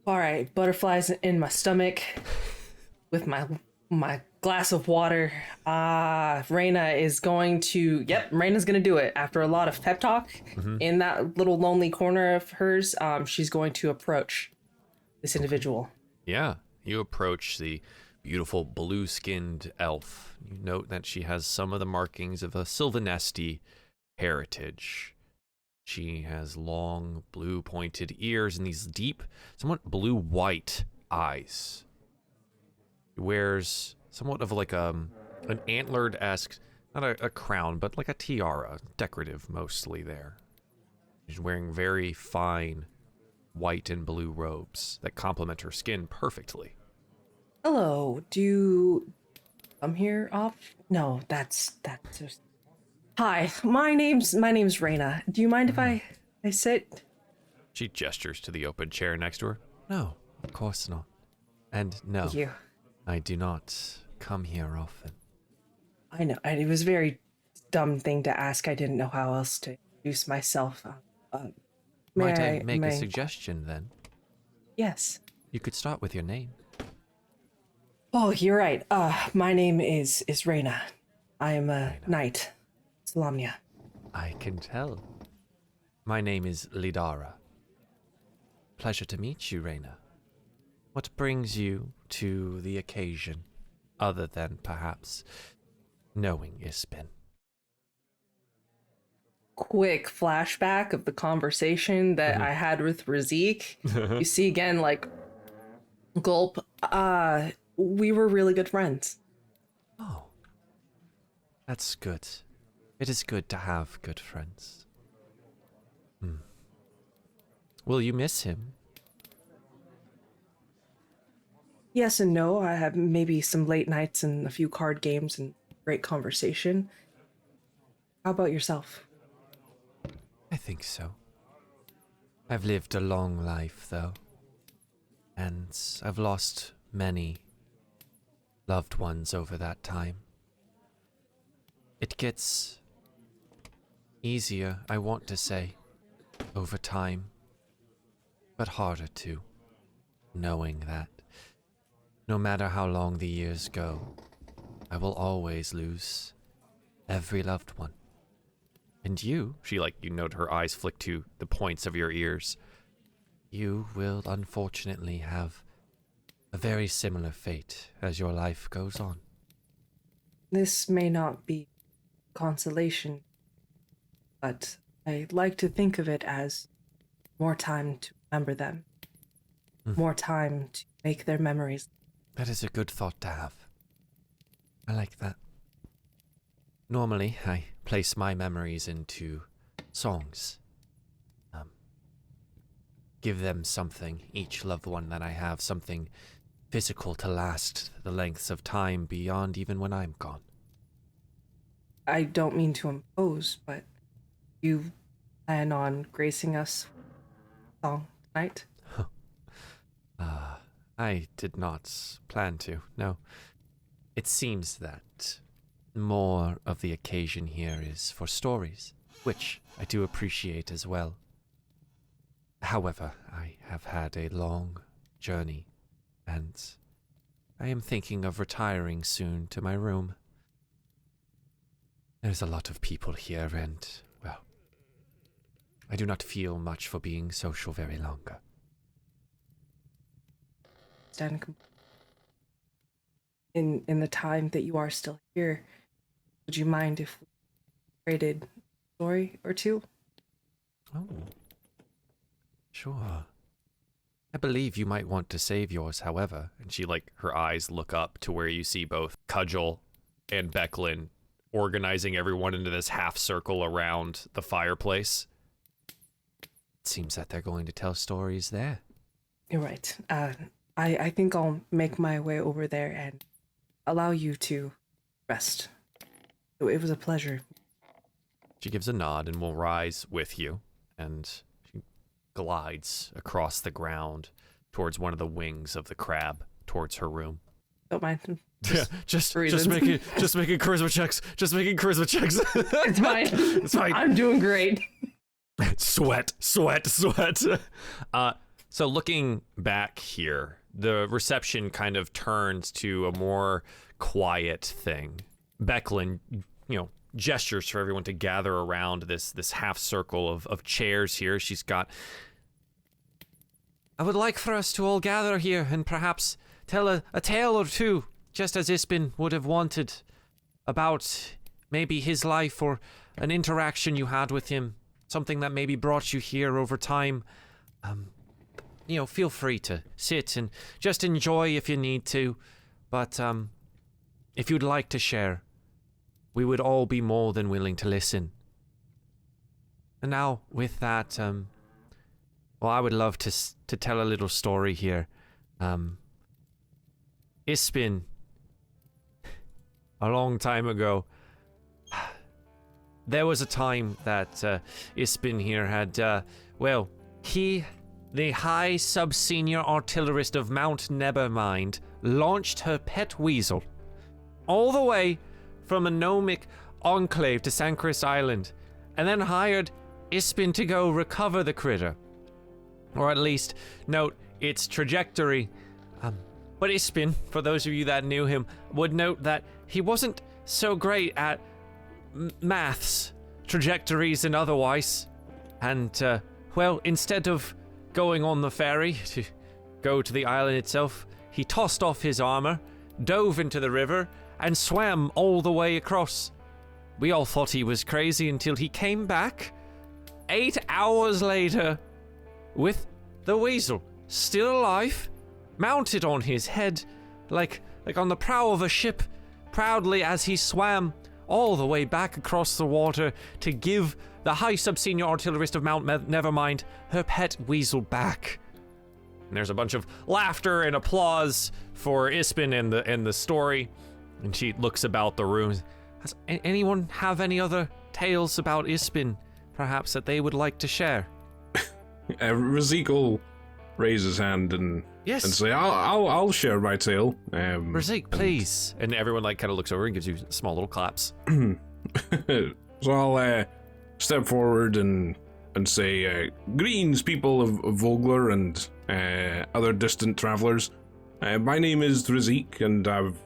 All right, butterflies in my stomach with my glass of water. Raina is going to, Raina's going to do it. After a lot of pep talk in that little lonely corner of hers, she's going to approach this individual. Yeah, you approach the beautiful blue-skinned elf. You note that she has some of the markings of a Sylvanesti heritage. She has long, blue-pointed ears and these deep, somewhat blue-white eyes. She wears somewhat of like an antlered-esque, not a crown, but like a tiara, decorative mostly there. She's wearing very fine white and blue robes that complement her skin perfectly. Hello, do you come here off? No, that's just... Hi, my name's Raina. Do you mind if I sit? She gestures to the open chair next to her. No, of course not. And no, Thank you. I do not come here often. I know, and it was a very dumb thing to ask. I didn't know how else to introduce myself. Might I make a suggestion then? Yes. You could start with your name. Oh, you're right. My name is Raina. I am a knight. Salamnia. I can tell. My name is Lidara. Pleasure to meet you, Raina. What brings you to the occasion, other than perhaps knowing Ispin? Quick flashback of the conversation that I had with Razik. You see again, like, gulp. We were really good friends. Oh, that's good. It is good to have good friends. Will you miss him? Yes and no. I have maybe some late nights and a few card games and great conversation. How about yourself? I think so. I've lived a long life, though. And I've lost many loved ones over that time. It gets easier, I want to say, over time, but harder too, knowing that no matter how long the years go, I will always lose every loved one. And you, you note her eyes flick to the points of your ears, you will unfortunately have a very similar fate as your life goes on. This may not be consolation, but I like to think of it as more time to remember them, more time to make their memories. That is a good thought to have. I like that. Normally, I place my memories into songs. Give them something, each loved one that I have, something physical to last the lengths of time beyond even when I'm gone. I don't mean to impose, but you plan on gracing us with a song tonight? I did not plan to, no. It seems that more of the occasion here is for stories, which I do appreciate as well. However, I have had a long journey, and I am thinking of retiring soon to my room. There's a lot of people here, and, well, I do not feel much for being social very longer. In the time that you are still here, would you mind if we traded a story or two? Oh, sure. I believe you might want to save yours, however. And she, her eyes look up to where you see both Cudgel and Becklin organizing everyone into this half circle around the fireplace. It seems that they're going to tell stories there. You're right. I think I'll make my way over there and allow you to rest. It was a pleasure. She gives a nod and will rise with you, and she glides across the ground towards one of the wings of the crab towards her room. Don't mind. Yeah, just making charisma checks. Just making charisma checks. It's fine. It's fine. I'm doing great. Sweat. So looking back here, the reception kind of turns to a more quiet thing. Becklin, gestures for everyone to gather around this half circle of chairs here. She's got, I would like for us to all gather here and perhaps tell a tale or two, just as Ispin would have wanted, about maybe his life or an interaction you had with him, something that maybe brought you here over time. Feel free to sit and just enjoy if you need to, but if you'd like to share, we would all be more than willing to listen. And now, with that, I would love to tell a little story here. Ispin, a long time ago, there was a time that Ispin here had, the High Sub-Senior Artillerist of Mount Nevermind, launched her pet weasel all the way from a gnomic enclave to Sancris Island, and then hired Ispin to go recover the critter. Or at least note its trajectory. But Ispin, for those of you that knew him, would note that he wasn't so great at maths, trajectories, and otherwise. And, instead of going on the ferry to go to the island itself, he tossed off his armor, dove into the river, and swam all the way across. We all thought he was crazy until he came back 8 hours later with the weasel still alive, mounted on his head like on the prow of a ship, proudly as he swam all the way back across the water to give the High Sub-Senior Artillerist of Mount Nevermind her pet weasel back. And there's a bunch of laughter and applause for Ispin and the story. And she looks about the room. Does anyone have any other tales about Ispin, perhaps, that they would like to share? Razik will raise his hand and say, "I'll share my tale." Razik, please. And everyone kind of looks over and gives you small little claps. So I'll step forward and say, "Greetings, people of Vogler and other distant travelers. My name is Razik, and I've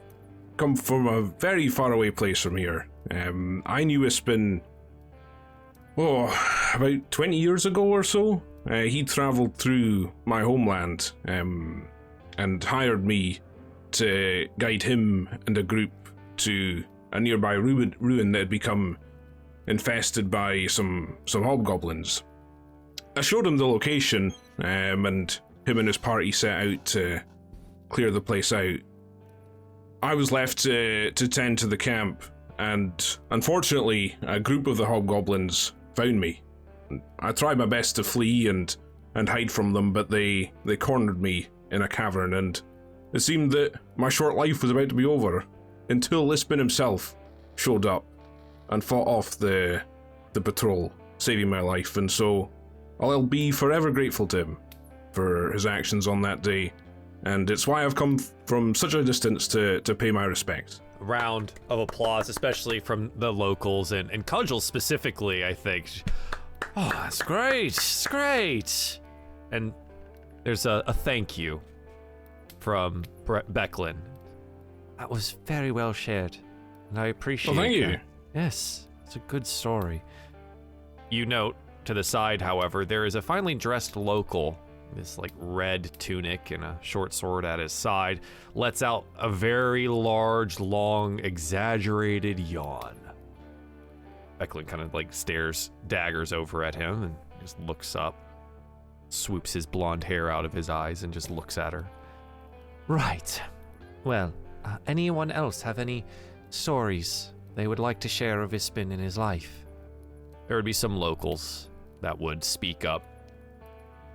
come from a very faraway place from here. I knew Ispin, about 20 years ago or so. He traveled through my homeland and hired me to guide him and a group to a nearby ruin that had become infested by some hobgoblins. I showed him the location, and him and his party set out to clear the place out. I was left to tend to the camp, and unfortunately, a group of the hobgoblins found me. I tried my best to flee and hide from them, but they cornered me in a cavern, and it seemed that my short life was about to be over, until Ispin himself showed up and fought off the patrol, saving my life, and so I'll be forever grateful to him for his actions on that day, and it's why I've come from such a distance to pay my respects. A round of applause, especially from the locals and Cudgel specifically, I think. Oh, that's great. It's great. And there's a thank you from Becklin. That was very well shared, and I appreciate it. Well, thank you. Yes, it's a good story. You note to the side, however, there is a finely dressed local, this red tunic and a short sword at his side, lets out a very large, long, exaggerated yawn. Becklin kind of stares daggers over at him and just looks up, swoops his blonde hair out of his eyes and just looks at her. Right. Well, anyone else have any stories they would like to share of Ispin in his life? There would be some locals that would speak up.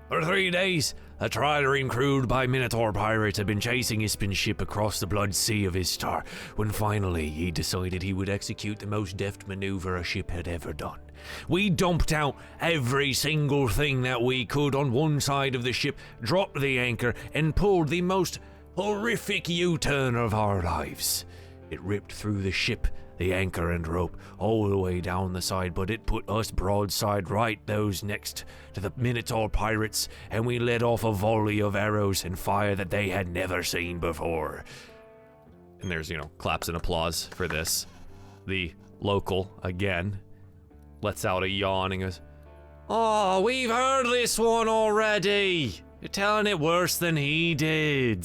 For 3 days, a trident crewed by Minotaur pirates had been chasing Ispin's ship across the blood sea of Istar, when finally he decided he would execute the most deft maneuver a ship had ever done. We dumped out every single thing that we could on one side of the ship, dropped the anchor, and pulled the most horrific U-turn of our lives. It ripped through the ship, the anchor and rope, all the way down the side, but it put us broadside right those next to the Minotaur pirates, and we let off a volley of arrows and fire that they had never seen before. And there's, claps and applause for this. The local, again, lets out a yawn and goes, "Oh, we've heard this one already. You're telling it worse than he did."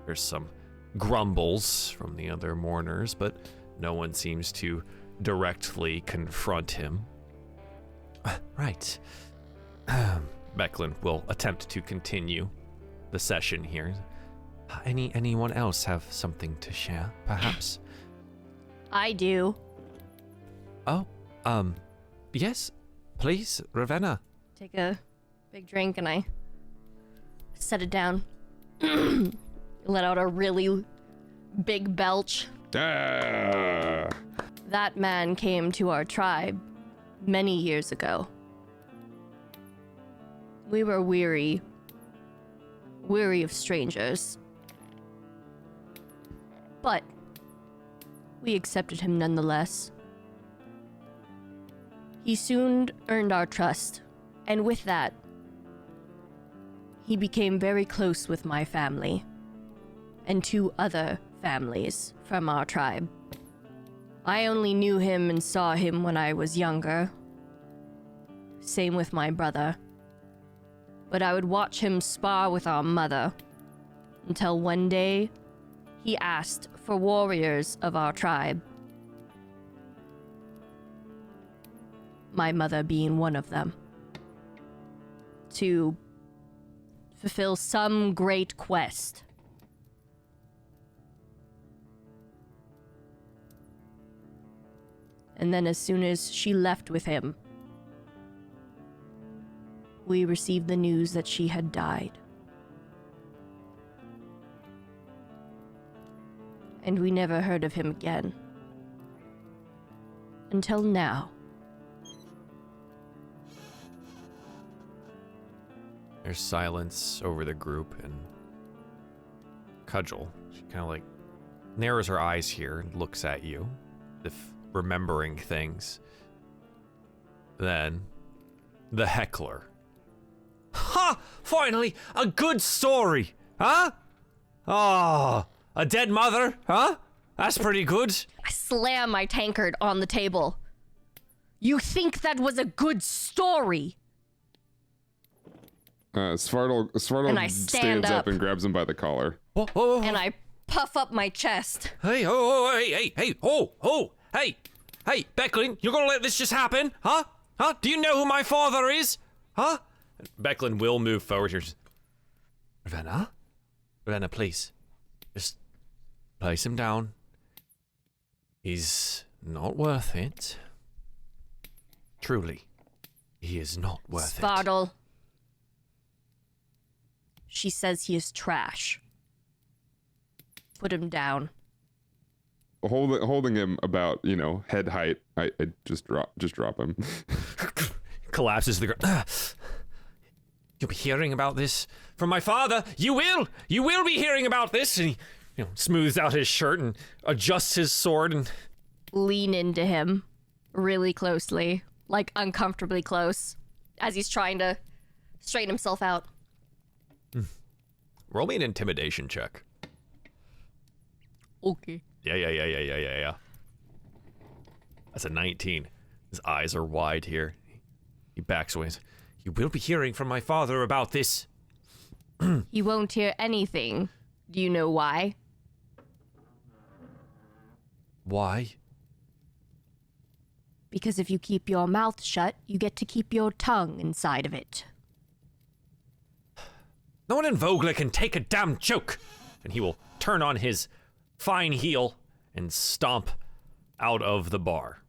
There's some grumbles from the other mourners, but no one seems to directly confront him. Right. Becklin will attempt to continue the session here. Anyone else have something to share, perhaps? I do. Oh, yes, please, Ravenna. Take a big drink and I set it down. Let out a really big belch. Ah. That man came to our tribe many years ago. We were weary of strangers. But we accepted him nonetheless. He soon earned our trust, and with that, he became very close with my family and 2 other families from our tribe. I only knew him and saw him when I was younger. Same with my brother. But I would watch him spar with our mother until one day he asked for warriors of our tribe. My mother being one of them. To fulfill some great quest. And then as soon as she left with him, we received the news that she had died. And we never heard of him again. Until now. There's silence over the group, and Cudgel, she kind of narrows her eyes here and looks at you, as if remembering things. Then, the heckler. Ha! Finally, a good story, huh? Oh, a dead mother, huh? That's pretty good. I slam my tankard on the table. You think that was a good story? Svartal And I stand stands up up. and grabs him by the collar. Whoa, whoa, whoa. And I puff up my chest. Hey, hey, Becklin, you're gonna let this just happen, huh? Huh? Do you know who my father is? Huh? Becklin will move forward here. Ravenna? Ravenna, please. Just place him down. He's not worth it. Truly, he is not worth it. Svartal. She says he is trash. Put him down. Holding him about, head height, I just drop him. Collapses to the ground. You'll be hearing about this from my father. You will be hearing about this. And he, smooths out his shirt and adjusts his sword and Lean into him really closely, like uncomfortably close, as he's trying to straighten himself out. roll me an intimidation check. Okay. Yeah. That's a 19. His eyes are wide here. He backs away. You will be hearing from my father about this. You won't hear anything. Do you know why? Why? Because if you keep your mouth shut, you get to keep your tongue inside of it. No one in Vogler can take a damn joke. And he will turn on his fine heel and stomp out of the bar.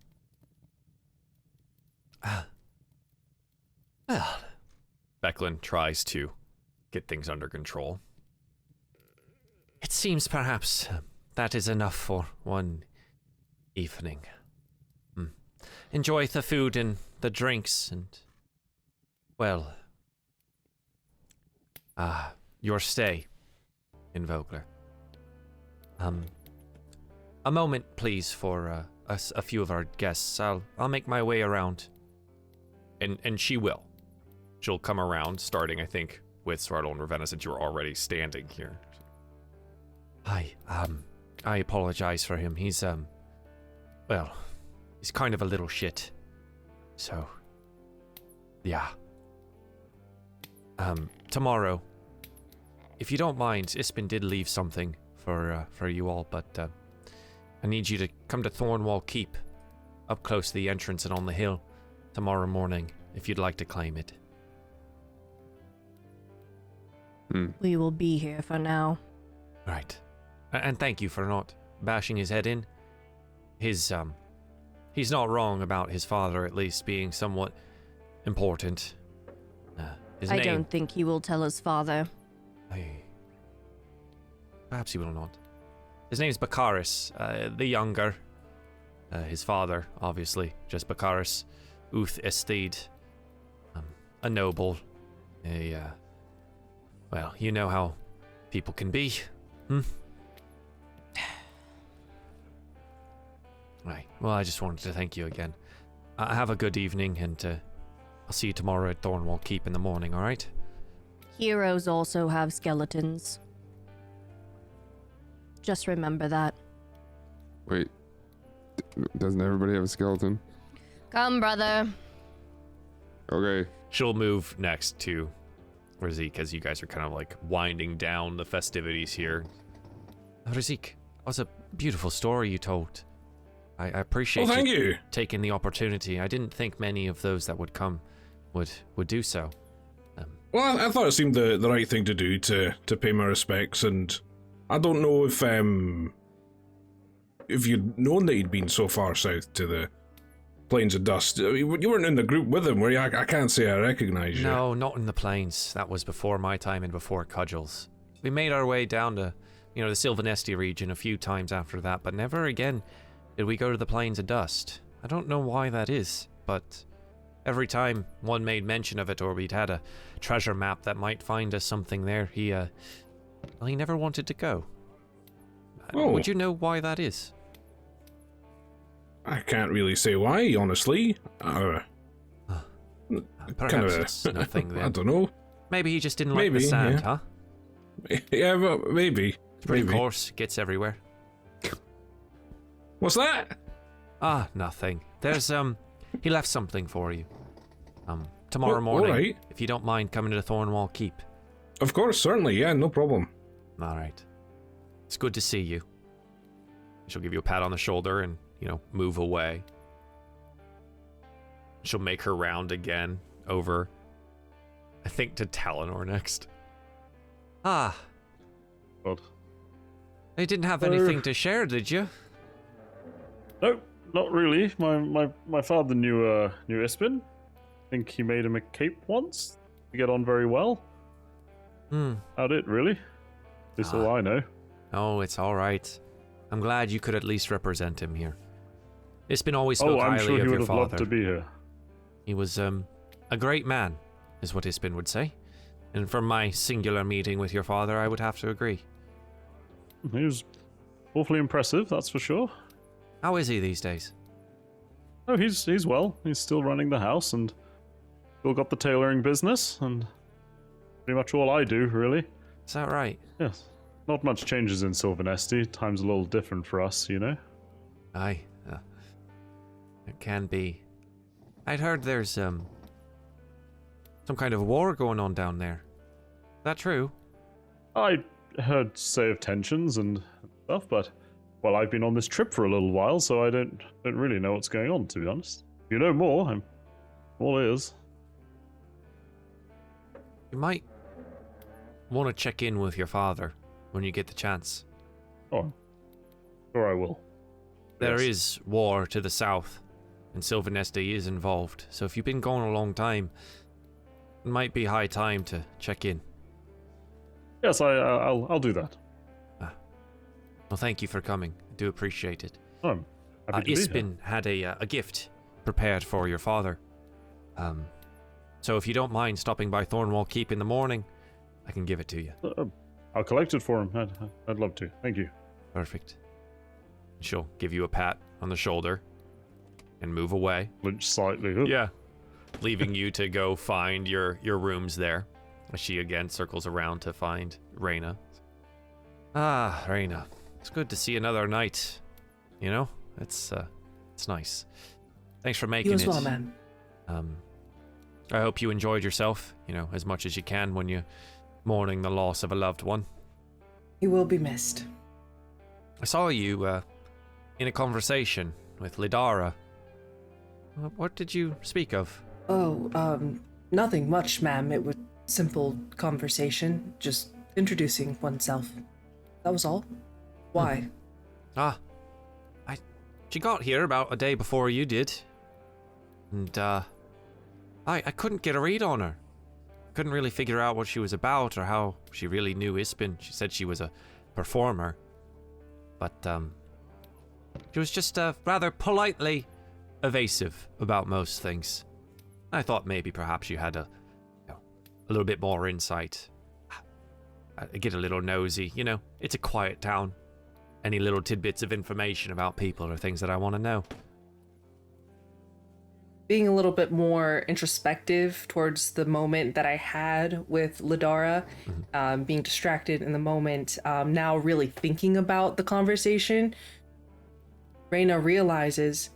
Well, Becklin tries to get things under control. It seems perhaps that is enough for one evening. Enjoy the food and the drinks and, well, your stay. in Vogler. A moment, please, for a few of our guests. I'll make my way around. And she will. She'll come around, starting, I think, with Svartle and Ravenna, since you're already standing here. Hi, I apologize for him. He's, well, he's kind of a little shit. So, yeah. Tomorrow, if you don't mind, Ispin did leave something for you all, but, I need you to come to Thornwall Keep, up close to the entrance and on the hill, tomorrow morning, if you'd like to claim it. We will be here for now. Right. And thank you for not bashing his head in. He's not wrong about his father, at least, being somewhat important. I don't think he will tell his father. Perhaps he will not. His name's Bakaris, the younger. His father, obviously, just Bakaris Uth Estede. A noble. Well, you know how people can be. Right. Well, I just wanted to thank you again. Have a good evening, and I'll see you tomorrow at Thornwall Keep in the morning, alright? Heroes also have skeletons. Just remember that. Wait, doesn't everybody have a skeleton? Come, brother. Okay. She'll move next to Razik as you guys are kind of like winding down the festivities here. Razik, it was a beautiful story you told. I appreciate thank you. taking the opportunity. I didn't think many of those that would come would do so. Well, I thought it seemed the right thing to do to pay my respects, and I don't know if you'd known that he'd been so far south to the Plains of Dust. You weren't in the group with him, were you? I can't say I recognize you. No, not in the Plains. That was before my time and before Cudgels. We made our way down to, the Sylvanesti region a few times after that, but never again did we go to the Plains of Dust. I don't know why that is, but every time one made mention of it or we'd had a treasure map that might find us something there, he never wanted to go. Oh. Would you know why that is? I can't really say why, honestly. Perhaps it's nothing then. I don't know. Maybe he just didn't like the sand, huh? Yeah, well, maybe. It's pretty maybe. coarse, gets everywhere. What's that? Ah, nothing. There's, he left something for you. Tomorrow morning, alright. if you don't mind coming to Thornwall Keep. Of course, certainly, yeah, no problem. Alright. It's good to see you. She'll give you a pat on the shoulder and, move away. She'll make her round again over, I think, to Talenor next. Ah. God. You didn't have anything to share, did you? Nope, not really. My father knew Ispin. I think he made him a cape once. We get on very well. About it, really. At least all I know. Oh, it's all right. I'm glad you could at least represent him here. Ispin always spoke I'm highly sure he of would your have father. loved to be here. He was a great man, is what Ispin would say. And from my singular meeting with your father, I would have to agree. He was awfully impressive, that's for sure. How is he these days? Oh, he's well. He's still running the house and still got the tailoring business and pretty much all I do, really. Is that right? Yes. Not much changes in Sylvanesti. Time's a little different for us, Aye. It can be. I'd heard there's some kind of war going on down there. Is that true? I heard say of tensions and stuff, but well, I've been on this trip for a little while, so I don't really know what's going on, to be honest. If you know more, I'm all ears. You might want to check in with your father when you get the chance. Oh, sure I will. There Yes. is war to the south, and Sylvanesti is involved, so if you've been gone a long time, it might be high time to check in. Yes, I'll do that. Well, thank you for coming. I do appreciate it. Oh, I'm happy to be here. Ispin had a gift prepared for your father. So if you don't mind stopping by Thornwall Keep in the morning, I can give it to you. I'll collect it for him. I'd love to. Thank you. Perfect. She'll give you a pat on the shoulder and move away. Flinch slightly. Yeah. Leaving you to go find your rooms there. As she again circles around to find Raina. Ah, Raina. It's good to see another night. You know? It's nice. Thanks for making You it. as well, man. I hope you enjoyed yourself, you know, as much as you can when you're mourning the loss of a loved one. You will be missed. I saw you in a conversation with Lidara. What did you speak of? Oh, nothing much, ma'am. It was simple conversation, just introducing oneself. That was all. Why? She got here about a day before you did. And, I couldn't get a read on her. Couldn't really figure out what she was about or how she really knew Ispin. She said she was a performer. But, she was just, rather politely evasive about most things. I thought maybe perhaps you had a little bit more insight. I get a little nosy, you know, it's a quiet town. Any little tidbits of information about people or things that I want to know. Being a little bit more introspective towards the moment that I had with Lidara, being distracted in the moment, now really thinking about the conversation, Raina realizes,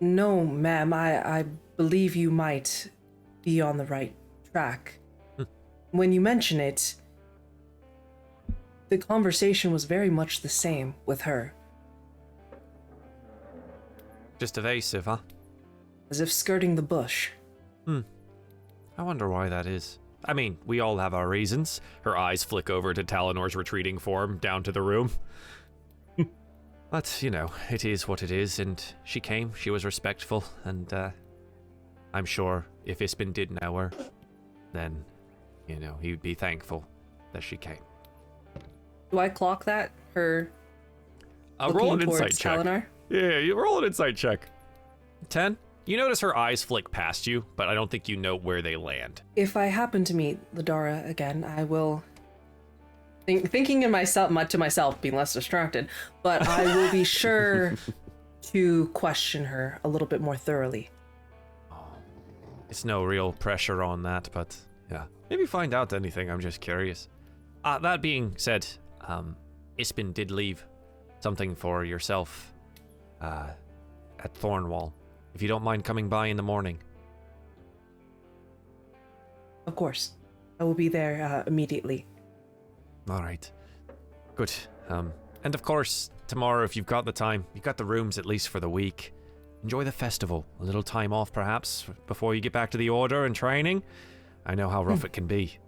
no, ma'am, I believe you might be on the right track. When you mention it, the conversation was very much the same with her. Just evasive, huh? As if skirting the bush. I wonder why that is. I mean, we all have our reasons. Her eyes flick over to Talenor's retreating form down to the room. But, you know, it is what it is, and she came, she was respectful, and I'm sure if Ispin did know her, then, you know, he would be thankful that she came. Do I clock that? Her roll an looking insight towards check. Talenor? Yeah, you roll an insight check. 10? You notice her eyes flick past you, but I don't think you know where they land. If I happen to meet Lidara again, I will... Thinking in myself, to myself, being less distracted, but I will be sure to question her a little bit more thoroughly. It's no real pressure on that, but yeah. Maybe find out anything, I'm just curious. That being said, Ispin did leave something for yourself at Thornwall. If you don't mind coming by in the morning. Of course. I will be there immediately. All right. Good. And of course, tomorrow, if you've got the time, you've got the rooms at least for the week. Enjoy the festival. A little time off, perhaps, before you get back to the Order and training. I know how rough it can be.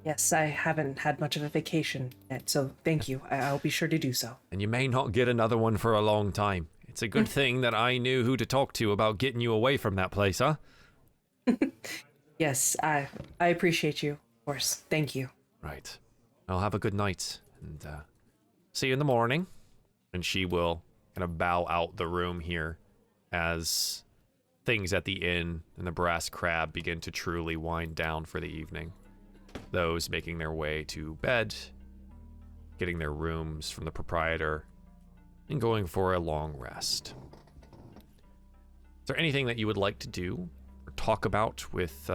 Yes, I haven't had much of a vacation yet, so thank you. I'll be sure to do so. And you may not get another one for a long time. It's a good thing that I knew who to talk to about getting you away from that place, huh? Yes, I appreciate you, of course. Thank you. Right. I'll have a good night, and see you in the morning. And she will kind of bow out the room here as things at the inn and the Brass Crab begin to truly wind down for the evening. Those making their way to bed, getting their rooms from the proprietor, and going for a long rest. Is there anything that you would like to do or talk about with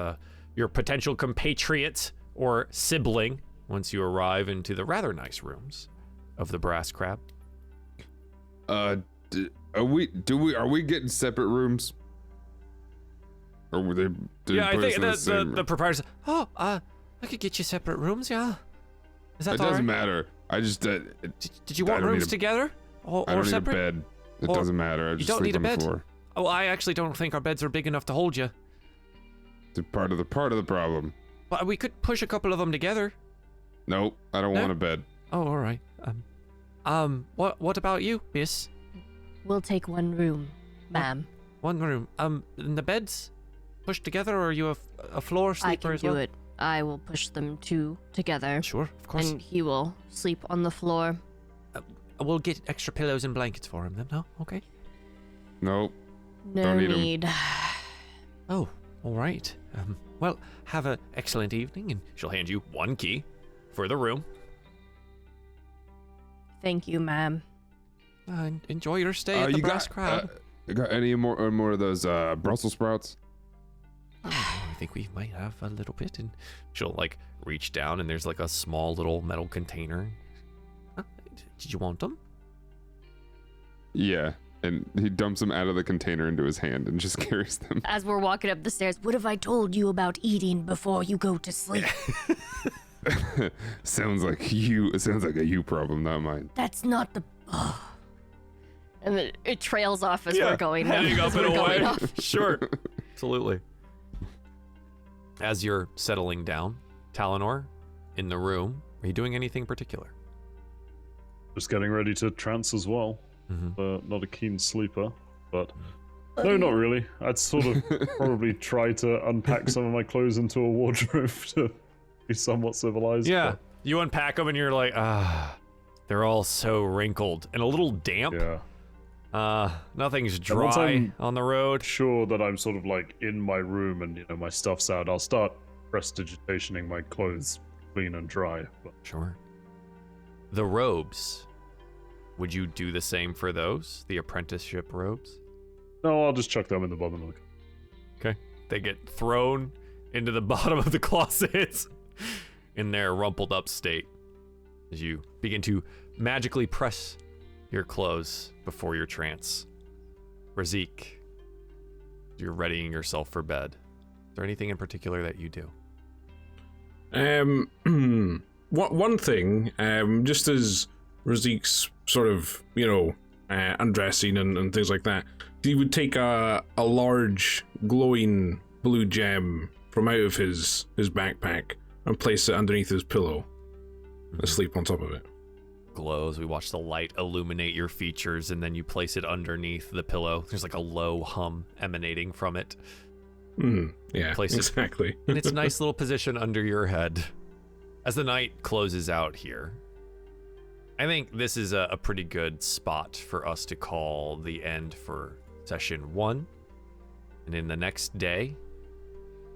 your potential compatriot or sibling once you arrive into the rather nice rooms of the Brass Crab? Are we getting separate rooms? Or were they? Yeah, I think the proprietor said, "Oh, I could get you separate rooms. Yeah, is that It all doesn't right? matter. I just Did you want rooms together or I don't separate? need a bed. It Or- doesn't matter. I You just don't sleep need a on the bed. floor. Oh, I actually don't think our beds are big enough to hold you. It's part of the problem. But we could push a couple of them together. Nope, I don't No? want a bed. Oh, all right. What about you, miss? We'll take one room, ma'am. One room. And the beds pushed together, or are you a floor I sleeper can as do well? it. I will push them two together, Sure, of course. and he will sleep on the floor. We'll get extra pillows and blankets for him then. No, okay. Nope. No Don't need 'em. need. Oh, all right. Well, have an excellent evening, and she'll hand you one key. for the room. Thank you, ma'am. Enjoy your stay at the Brass Crowd. You got any more of those Brussels sprouts? I think we might have a little bit. And she'll like reach down, and there's like a small little metal container. Did you want them? Yeah. And he dumps them out of the container into his hand and just carries them. As we're walking up the stairs, what have I told you about eating before you go to sleep? Sounds like a you problem, not mine. That's not the. Oh. And then it trails off as we're going. Heading up as and we're away. going off. Sure. Absolutely. As you're settling down, Talenor, in the room, are you doing anything particular? Just getting ready to trance as well. Mm-hmm. Not a keen sleeper, but no, not really. I'd sort of probably try to unpack some of my clothes into a wardrobe to be somewhat civilized. Yeah. but- You unpack them and you're like, they're all so wrinkled and a little damp. Yeah. Nothing's And once dry I'm on the road. Sure that I'm sort of like in my room and my stuff's out. I'll start prestidigitationing my clothes clean and dry. But Sure. The robes. Would you do the same for those? The apprenticeship robes? no, I'll just chuck them in the bottom of the. Okay. They get thrown into the bottom of the closet in their rumpled up state as you begin to magically press your clothes before your trance. Razik, you're readying yourself for bed. Is there anything in particular that you do? One thing, just as Razik's sort of, undressing and things like that, he would take a large glowing blue gem from out of his backpack and place it underneath his pillow and sleep on top of it. Glows. We watch the light illuminate your features, and then you place it underneath the pillow. There's like a low hum emanating from it. Yeah, Place it exactly. in its nice little position under your head. As the night closes out here, I think this is a pretty good spot for us to call the end for session 1. And in the next day,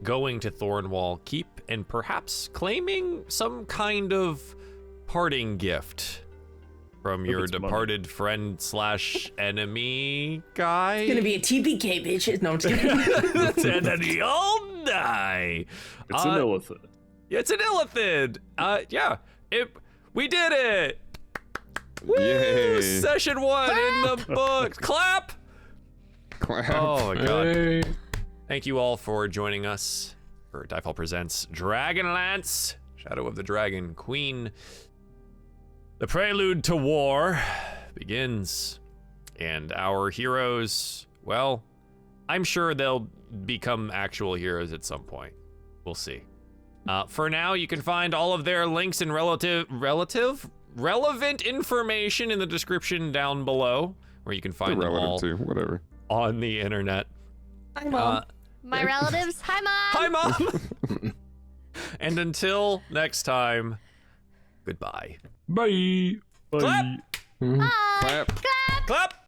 going to Thornwall Keep and perhaps claiming some kind of parting gift from your it's money. departed friend / enemy guy. It's gonna be a TPK, bitch. No, I'm just kidding. And then you all die. It's an illithid. It's an illithid. Yeah. We did it. Woo! Yay. Session 1 in the books. Clap. Clap. Oh my god. Hey. Thank you all for joining us for DieFall Presents Dragonlance, Shadow of the Dragon Queen. The prelude to war begins, and our heroes, well, I'm sure they'll become actual heroes at some point. We'll see. For now, you can find all of their links and relevant information in the description down below, where you can find them all Irrelevant too, whatever. on the internet. Hi, Mom. My relatives. Hi, Mom. Hi, Mom. And until next time, goodbye. Bye. Bye. Clap. Bye. Clap. Clap.